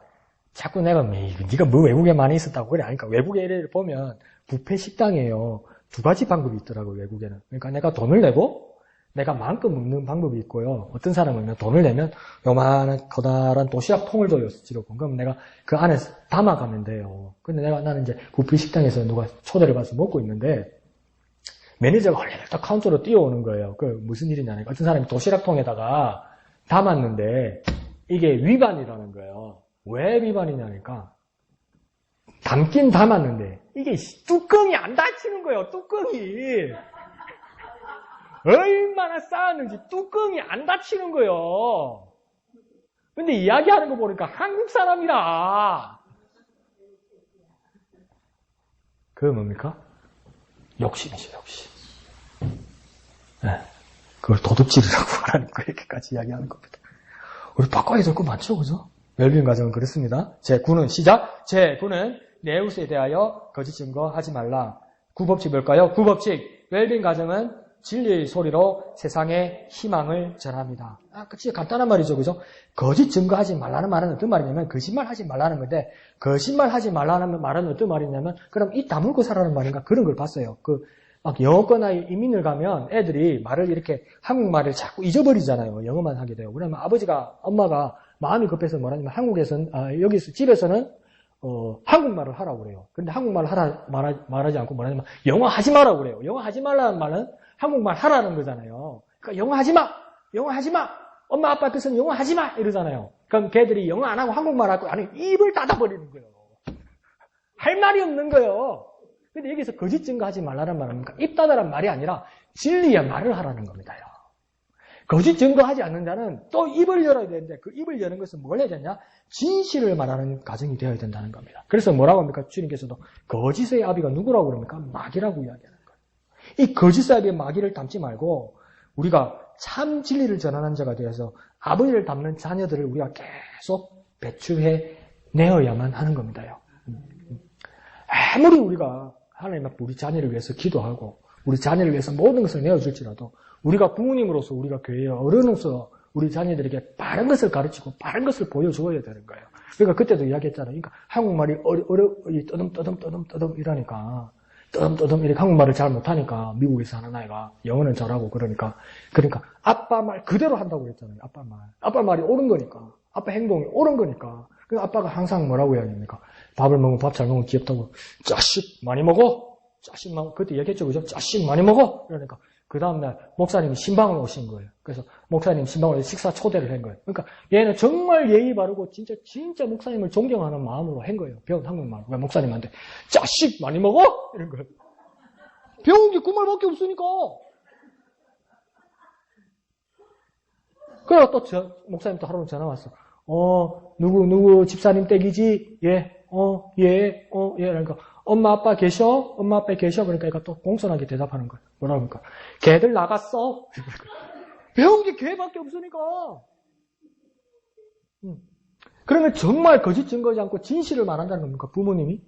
자꾸 내가 네가 뭐 외국에 많이 있었다고 그래. 그러니까 외국의 예를 보면 뷔페 식당이에요. 두 가지 방법이 있더라고요, 외국에는. 그러니까 내가 돈을 내고 내가 마음껏 먹는 방법이 있고요. 어떤 사람은 돈을 내면 요만한 커다란 도시락 통을 줘요, 스티로폼. 그럼 내가 그 안에 담아가면 돼요. 근데 나는 이제 뷔페 식당에서 누가 초대를 받아서 먹고 있는데 매니저가 헐레벌떡 카운터로 뛰어오는 거예요. 그 무슨 일이냐니까 어떤 사람이 도시락 통에다가 담았는데 이게 위반이라는 거예요. 왜 위반이냐니까 담긴 담았는데 이게 뚜껑이 안 닫히는 거예요. 뚜껑이 얼마나 쌓았는지 뚜껑이 안 닫히는 거예요. 근데 이야기하는 거 보니까 한국 사람이라. 그게 뭡니까? 욕심이죠, 욕심. 네. 그걸 도둑질이라고 하라는 거 이렇게까지 이야기하는 겁니다. 우리 바꿔야 될 거 많죠, 그죠? 웰빙 과정은 그렇습니다. 제9는 시작. 제9는 내 이웃에 대하여 거짓 증거하지 말라. 9법칙 뭘까요? 9법칙. 웰빙 과정은 진리의 소리로 세상에 희망을 전합니다. 그치, 간단한 말이죠, 그죠? 거짓 증거하지 말라는 말은 어떤 말이냐면 거짓말하지 말라는 건데 거짓말하지 말라는 말은 어떤 말이냐면 그럼 입 다물고 살라는 말인가 그런 걸 봤어요. 막 영어권이나 이민을 가면 애들이 말을 이렇게 한국말을 자꾸 잊어버리잖아요. 영어만 하게 돼요. 그러면 엄마가 마음이 급해서 뭐라냐면 여기서 집에서는 한국말을 하라고 그래요. 근데 한국말을 말하지 않고 뭐라냐면 영어 하지 마라고 그래요. 영어 하지 말라는 말은 한국말 하라는 거잖아요. 그러니까 영어 하지 마! 영어 하지 마! 엄마 아빠 앞에서는 영어 하지 마! 이러잖아요. 그럼 걔들이 영어 안 하고 한국말 하고 아니 입을 닫아버리는 거예요. 할 말이 없는 거예요. 근데 여기서 거짓 증거하지 말라는 말은 입 닫아라는 말이 아니라 진리의 말을 하라는 겁니다. 거짓 증거하지 않는 자는 또 입을 열어야 되는데 그 입을 여는 것은 뭘 해야 되냐? 진실을 말하는 가정이 되어야 된다는 겁니다. 그래서 뭐라고 합니까? 주님께서도 거짓의 아비가 누구라고 그럽니까? 마귀라고 이야기하는 거예요. 이 거짓의 아비의 마귀를 닮지 말고 우리가 참 진리를 전하는 자가 되어서 아버지를 닮는 자녀들을 우리가 계속 배출해 내어야만 하는 겁니다. 아무리 우리가 하나님 앞에 우리 자녀를 위해서 기도하고 우리 자녀를 위해서 모든 것을 내어줄지라도 우리가 부모님으로서 우리가 교회의 어른으로서 우리 자녀들에게 바른 것을 가르치고 바른 것을 보여줘야 되는 거예요. 그러니까 그때도 이야기했잖아요. 그러니까 한국말이 떠듬 이러니까 떠듬 이렇게 한국말을 잘 못하니까 미국에서 하는 아이가 영어는 잘하고 그러니까 아빠 말 그대로 한다고 그랬잖아요. 아빠 말이 옳은 거니까 아빠 행동이 옳은 거니까 그래서 아빠가 항상 뭐라고 해야 됩니까? 밥을 먹으면 밥 잘 먹으면 귀엽다고 자식 많이 먹어 자식 그때 얘기했죠, 그죠? 자식 많이 먹어 그러니까 그 다음날 목사님이 신방을 오신 거예요. 그래서 목사님 신방을 식사 초대를 한 거예요. 그러니까 얘는 정말 예의 바르고 진짜 목사님을 존경하는 마음으로 한 거예요. 배운 한국말로. 왜 목사님한테 자식 많이 먹어? 이런 거예요. 배운 게 그 말밖에 없으니까. 그래서 또 목사님 또 하루 전화 왔어. 누구 집사님 댁이지? 예. 예. 그러니까 엄마 아빠 계셔? 엄마 아빠 계셔? 그러니까 얘가 또 공손하게 대답하는 거예요. 뭐라고 합니까? 걔들 나갔어. 배운 게 걔밖에 없으니까. 그러면 정말 거짓 증거하지 않고 진실을 말한다는 겁니까? 부모님이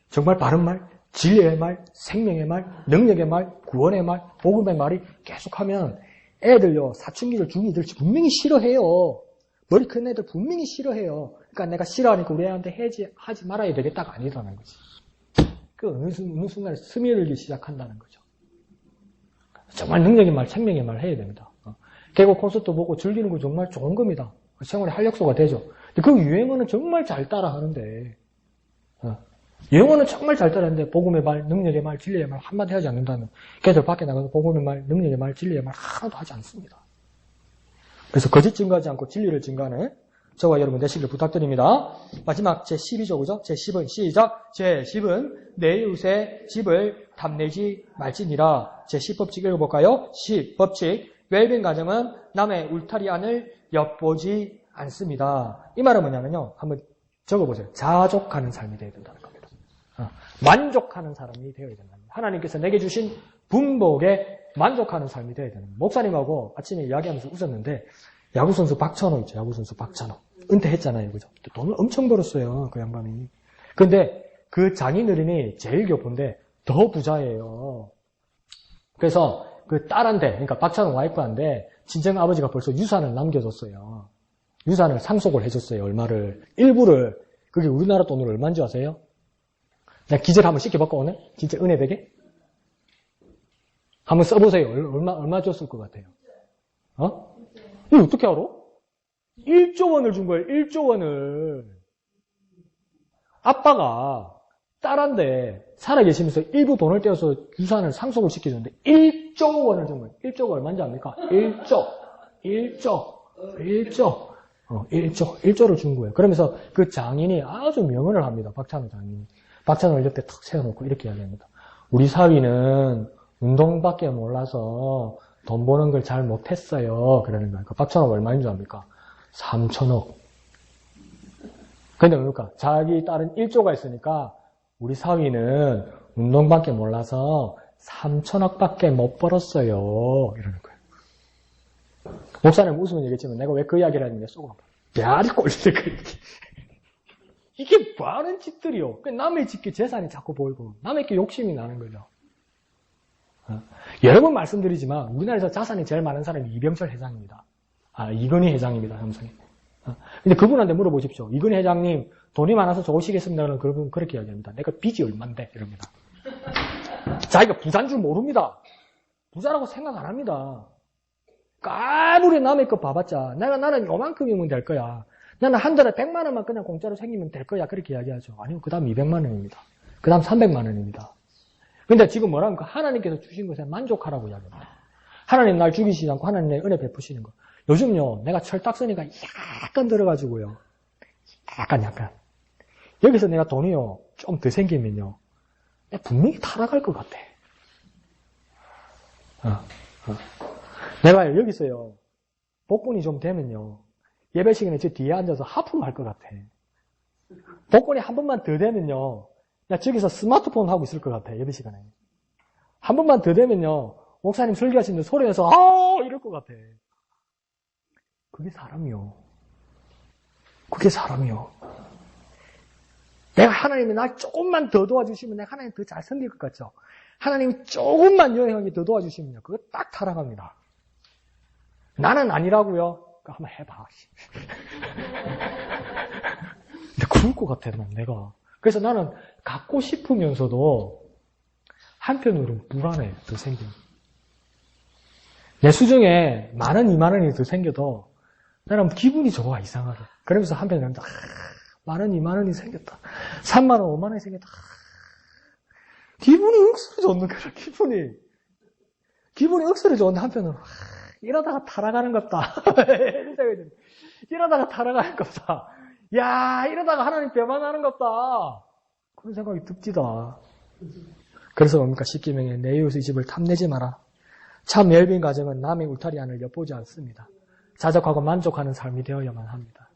정말 바른 말, 진리의 말, 생명의 말, 능력의 말, 구원의 말, 복음의 말이 계속하면 애들요 사춘기를 중이들 분명히 싫어해요. 머리 큰 애들 분명히 싫어해요. 그러니까 내가 싫어하니까 우리 애한테 하지 말아야 되겠다가 아니라는 거지. 그 어느 순간에 스며들기 시작한다는 거죠. 정말 능력의 말, 생명의 말 해야 됩니다. 개국 콘서트 보고 즐기는 거 정말 좋은 겁니다. 생활의 활력소가 되죠. 그 유행어는 정말 잘 따라하는데 유행어는 정말 잘 따라하는데 복음의 말, 능력의 말, 진리의 말 한마디 하지 않는다면 걔들 밖에 나가서 복음의 말, 능력의 말, 진리의 말 하나도 하지 않습니다. 그래서 거짓 증거하지 않고 진리를 증거하는 저와 여러분 되시길 부탁드립니다. 마지막 제12조 그죠? 제10은 시작. 제10은 내 이웃의 집을 탐내지 말지니라. 제10법칙 읽어볼까요? 10법칙. 웰빙 가정은 남의 울타리 안을 엿보지 않습니다. 이 말은 뭐냐면요. 한번 적어보세요. 자족하는 삶이 되어야 된다는 겁니다. 만족하는 사람이 되어야 된다는 겁니다. 하나님께서 내게 주신 분복에 만족하는 삶이 되어야 되는 겁니다. 목사님하고 아침에 이야기하면서 웃었는데 야구선수 박찬호 있죠. 야구선수 박찬호. 은퇴했잖아요. 그죠? 돈을 엄청 벌었어요. 그 양반이. 근데 그 장인어른이 제일 교포인데 더 부자예요. 그래서 그 딸한테, 그러니까 박찬호 와이프한테 친정 아버지가 벌써 유산을 남겨줬어요. 유산을 상속을 해줬어요. 얼마를. 일부를. 그게 우리나라 돈으로 얼마인 줄 아세요? 내가 기재를 한번 시켜볼까 오늘? 진짜 은혜 되게? 한번 써보세요. 얼마 줬을 것 같아요? 이거 어떻게 알아? 1조 원을 준 거예요. 1조 원을. 아빠가 딸한테 살아계시면서 일부 돈을 떼어서 유산을 상속을 시켜줬는데 1조 원을 준 거예요. 1조가 얼마인지 압니까? 1조를 준 거예요. 그러면서 그 장인이 아주 명언을 합니다. 박찬호 장인이. 박찬호를 옆에 탁 세워놓고 이렇게 이야기합니다. 우리 사위는 운동밖에 몰라서 돈 버는 걸 잘 못했어요. 그러는 거예요. 박찬호가 얼마인 줄 압니까? 3천억. 근데 뭡니까? 자기 딸은 1조가 있으니까 우리 사위는 운동밖에 몰라서 3천억밖에 못 벌었어요. 이러는 거예요. 목사님 웃으면 얘기했지만 내가 왜 그 이야기를 하는지 속으로 야리 꼴리는 거예요. 이게 뭐 하는 짓들이요. 남의 집게 재산이 자꾸 보이고 남의 욕심이 나는 거죠. 여러 번 말씀드리지만 우리나라에서 자산이 제일 많은 사람이 이병철 회장입니다. 이건희 회장입니다. 삼성에. 근데 그분한테 물어보십시오. 이건희 회장님 돈이 많아서 좋으시겠습니다는 그분 그렇게 이야기합니다. 내가 빚이 얼만데 이럽니다. 자기가 부자인 줄 모릅니다. 부자라고 생각 안 합니다. 아무리 남의 거 봐봤자 나는 요만큼이면 될 거야. 나는 한 달에 100만 원만 그냥 공짜로 생기면 될 거야. 그렇게 이야기하죠. 아니요. 그 다음 200만 원입니다. 그 다음 300만 원입니다. 근데 지금 뭐랍니까? 하나님께서 주신 것에 만족하라고 이야기합니다. 하나님 날 죽이시지 않고 하나님 내 은혜 베푸시는 거. 요즘요, 내가 철딱 쓰니까 약간 들어가지고요. 약간. 여기서 내가 돈이요, 좀 더 생기면요, 내가 분명히 타락할 것 같아. 내가 여기서요, 복권이 좀 되면요, 예배 시간에 저 뒤에 앉아서 하품할 것 같아. 복권이 한 번만 더 되면요, 나 저기서 스마트폰 하고 있을 것 같아, 예배 시간에. 한 번만 더 되면요, 목사님 설교하시는데 소리내서, 이럴 것 같아. 그게 사람이요. 내가 하나님이 날 조금만 더 도와주시면 내가 하나님 더 잘 섬길 것 같죠? 하나님이 조금만 여행하게 더 도와주시면요. 그거 딱 타락합니다. 나는 아니라고요? 한번 해봐. 근데 그럴 것 같아, 내가. 그래서 나는 갖고 싶으면서도 한편으로는 불안해, 더 생기면. 내 수중에 10,000원, 20,000원이 더 생겨도 나는 기분이 좋아, 이상하게. 그러면서 한편으로는 10,000원, 20,000원이 생겼다. 30,000원, 50,000원이 생겼다. 기분이 억수로 좋는 거야, 기분이 억수로 좋은데 한편으로 이러다가 타락하는 것다. 이러다가 타락하는 것다. 야, 이러다가 하나님 배반하는 것다. 그런 생각이 듭디다. 그래서 뭡니까? 십계명에 내 이웃의 집을 탐내지 마라. 참 멸빈 가정은 남의 울타리 안을 엿보지 않습니다. 자족하고 만족하는 삶이 되어야만 합니다.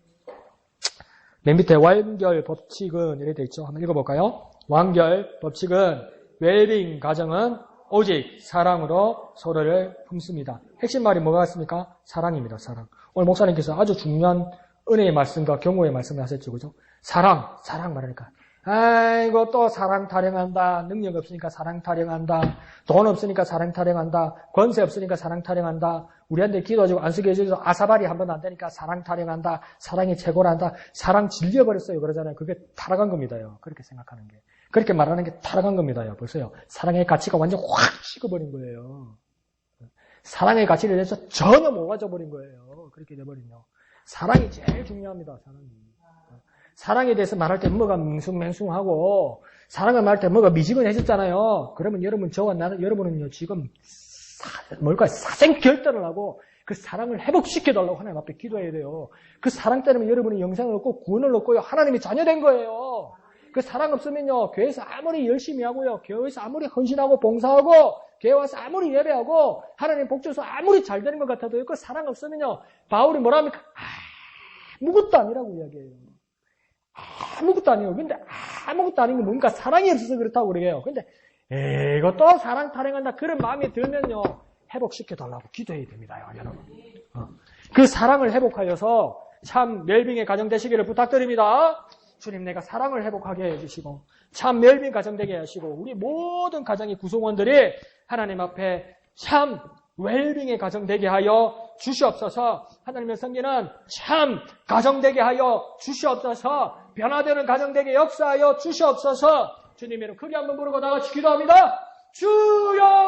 맨 밑에 완결 법칙은 이렇게 되어 있죠. 한번 읽어볼까요? 완결 법칙은 웰빙 가정은 오직 사랑으로 서로를 품습니다. 핵심 말이 뭐가 있습니까? 사랑입니다. 사랑. 오늘 목사님께서 아주 중요한 은혜의 말씀과 경고의 말씀을 하셨죠. 그죠? 사랑 말하니까. 아이고 또 사랑 타령한다. 능력 없으니까 사랑 타령한다. 돈 없으니까 사랑 타령한다. 권세 없으니까 사랑 타령한다. 우리한테 기도해주고 안쓰게 해주고 아사발이 한 번 안 되니까 사랑 타령한다. 사랑이 최고란다. 사랑 질려버렸어요. 그러잖아요. 그게 타락한 겁니다요. 그렇게 생각하는 게. 그렇게 말하는 게 타락한 겁니다요. 벌써요. 사랑의 가치가 완전 확 식어버린 거예요. 사랑의 가치를 내서 전혀 못 가져버린 거예요. 그렇게 돼버리면. 사랑이 제일 중요합니다. 사랑에 대해서 말할 때 뭐가 맹숭맹숭하고 사랑을 말할 때 뭐가 미지근해졌잖아요. 그러면 여러분 저와 나는 여러분은요 지금 사생결단을 하고 그 사랑을 회복시켜달라고 하나님 앞에 기도해야 돼요. 그 사랑 때문에 여러분이 영생을 얻고 구원을 얻고요. 하나님이 자녀된 거예요. 그 사랑 없으면요 교회에서 아무리 열심히 하고요. 교회에서 아무리 헌신하고 봉사하고 교회 와서 아무리 예배하고 하나님 복주서 아무리 잘 되는 것 같아도요. 그 사랑 없으면요 바울이 뭐라 합니까? 아무것도 아니라고 이야기해요. 아무것도 아니에요. 근데 아무것도 아닌 게 뭡니까? 사랑이 없어서 그렇다고 그래요. 근데 이것도 사랑 타령한다. 그런 마음이 들면요. 회복시켜달라고 기도해야 됩니다. 여러분. 그 사랑을 회복하여서 참 웰빙의 가정 되시기를 부탁드립니다. 주님 내가 사랑을 회복하게 해주시고 참 웰빙 가정 되게 하시고 우리 모든 가정의 구성원들이 하나님 앞에 참 웰빙의 가정 되게 하여 주시옵소서. 하나님의 성기는 참 가정 되게 하여 주시옵소서. 변화되는 가정 되게 역사하여 주시옵소서. 주님 이름 크게 한번 부르고 다 같이 기도합니다.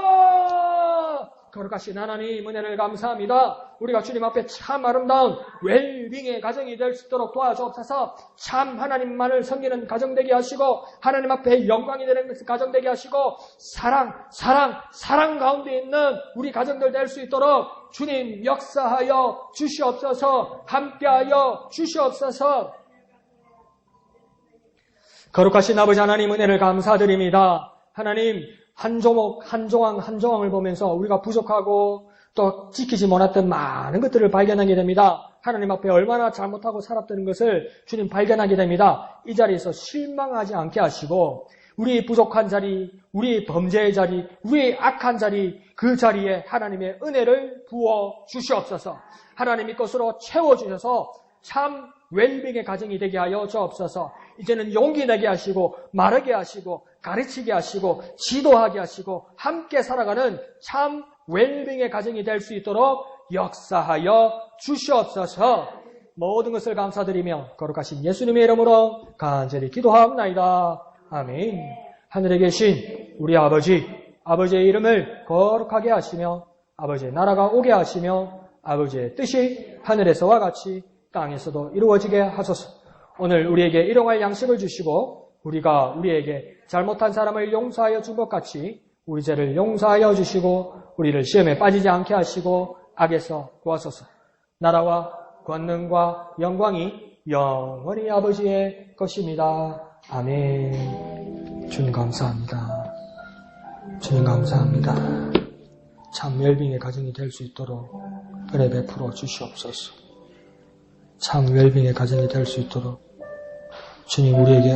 주여! 거룩하신 하나님 은혜를 감사합니다. 우리가 주님 앞에 참 아름다운 웰빙의 가정이 될 수 있도록 도와주옵소서. 참 하나님만을 섬기는 가정 되게 하시고 하나님 앞에 영광이 되는 가정 되게 하시고 사랑 가운데 있는 우리 가정들 될 수 있도록 주님 역사하여 주시옵소서. 함께하여 주시옵소서. 거룩하신 아버지 하나님 은혜를 감사드립니다. 하나님 한 조목, 한 조항을 보면서 우리가 부족하고 또 지키지 못했던 많은 것들을 발견하게 됩니다. 하나님 앞에 얼마나 잘못하고 살았다는 것을 주님 발견하게 됩니다. 이 자리에서 실망하지 않게 하시고 우리의 부족한 자리, 우리의 범죄의 자리, 우리의 악한 자리, 그 자리에 하나님의 은혜를 부어 주시옵소서. 하나님의 것으로 채워주셔서 참 웰빙의 가정이 되게 하여 주옵소서. 이제는 용기 내게 하시고 말하게 하시고 가르치게 하시고 지도하게 하시고 함께 살아가는 참 웰빙의 가정이 될 수 있도록 역사하여 주시옵소서. 모든 것을 감사드리며 거룩하신 예수님의 이름으로 간절히 기도하옵나이다. 아멘. 하늘에 계신 우리 아버지의 이름을 거룩하게 하시며 아버지의 나라가 오게 하시며 아버지의 뜻이 하늘에서와 같이 땅에서도 이루어지게 하소서. 오늘 우리에게 일용할 양식을 주시고 우리가 우리에게 잘못한 사람을 용서하여 준 것 같이 우리 죄를 용서하여 주시고 우리를 시험에 빠지지 않게 하시고 악에서 구하소서. 나라와 권능과 영광이 영원히 아버지의 것입니다. 아멘. 주님 감사합니다. 주님 감사합니다. 참 웰빙의 가정이 될 수 있도록 은혜 베풀어 주시옵소서. 참 웰빙의 가정이 될 수 있도록 주님 우리에게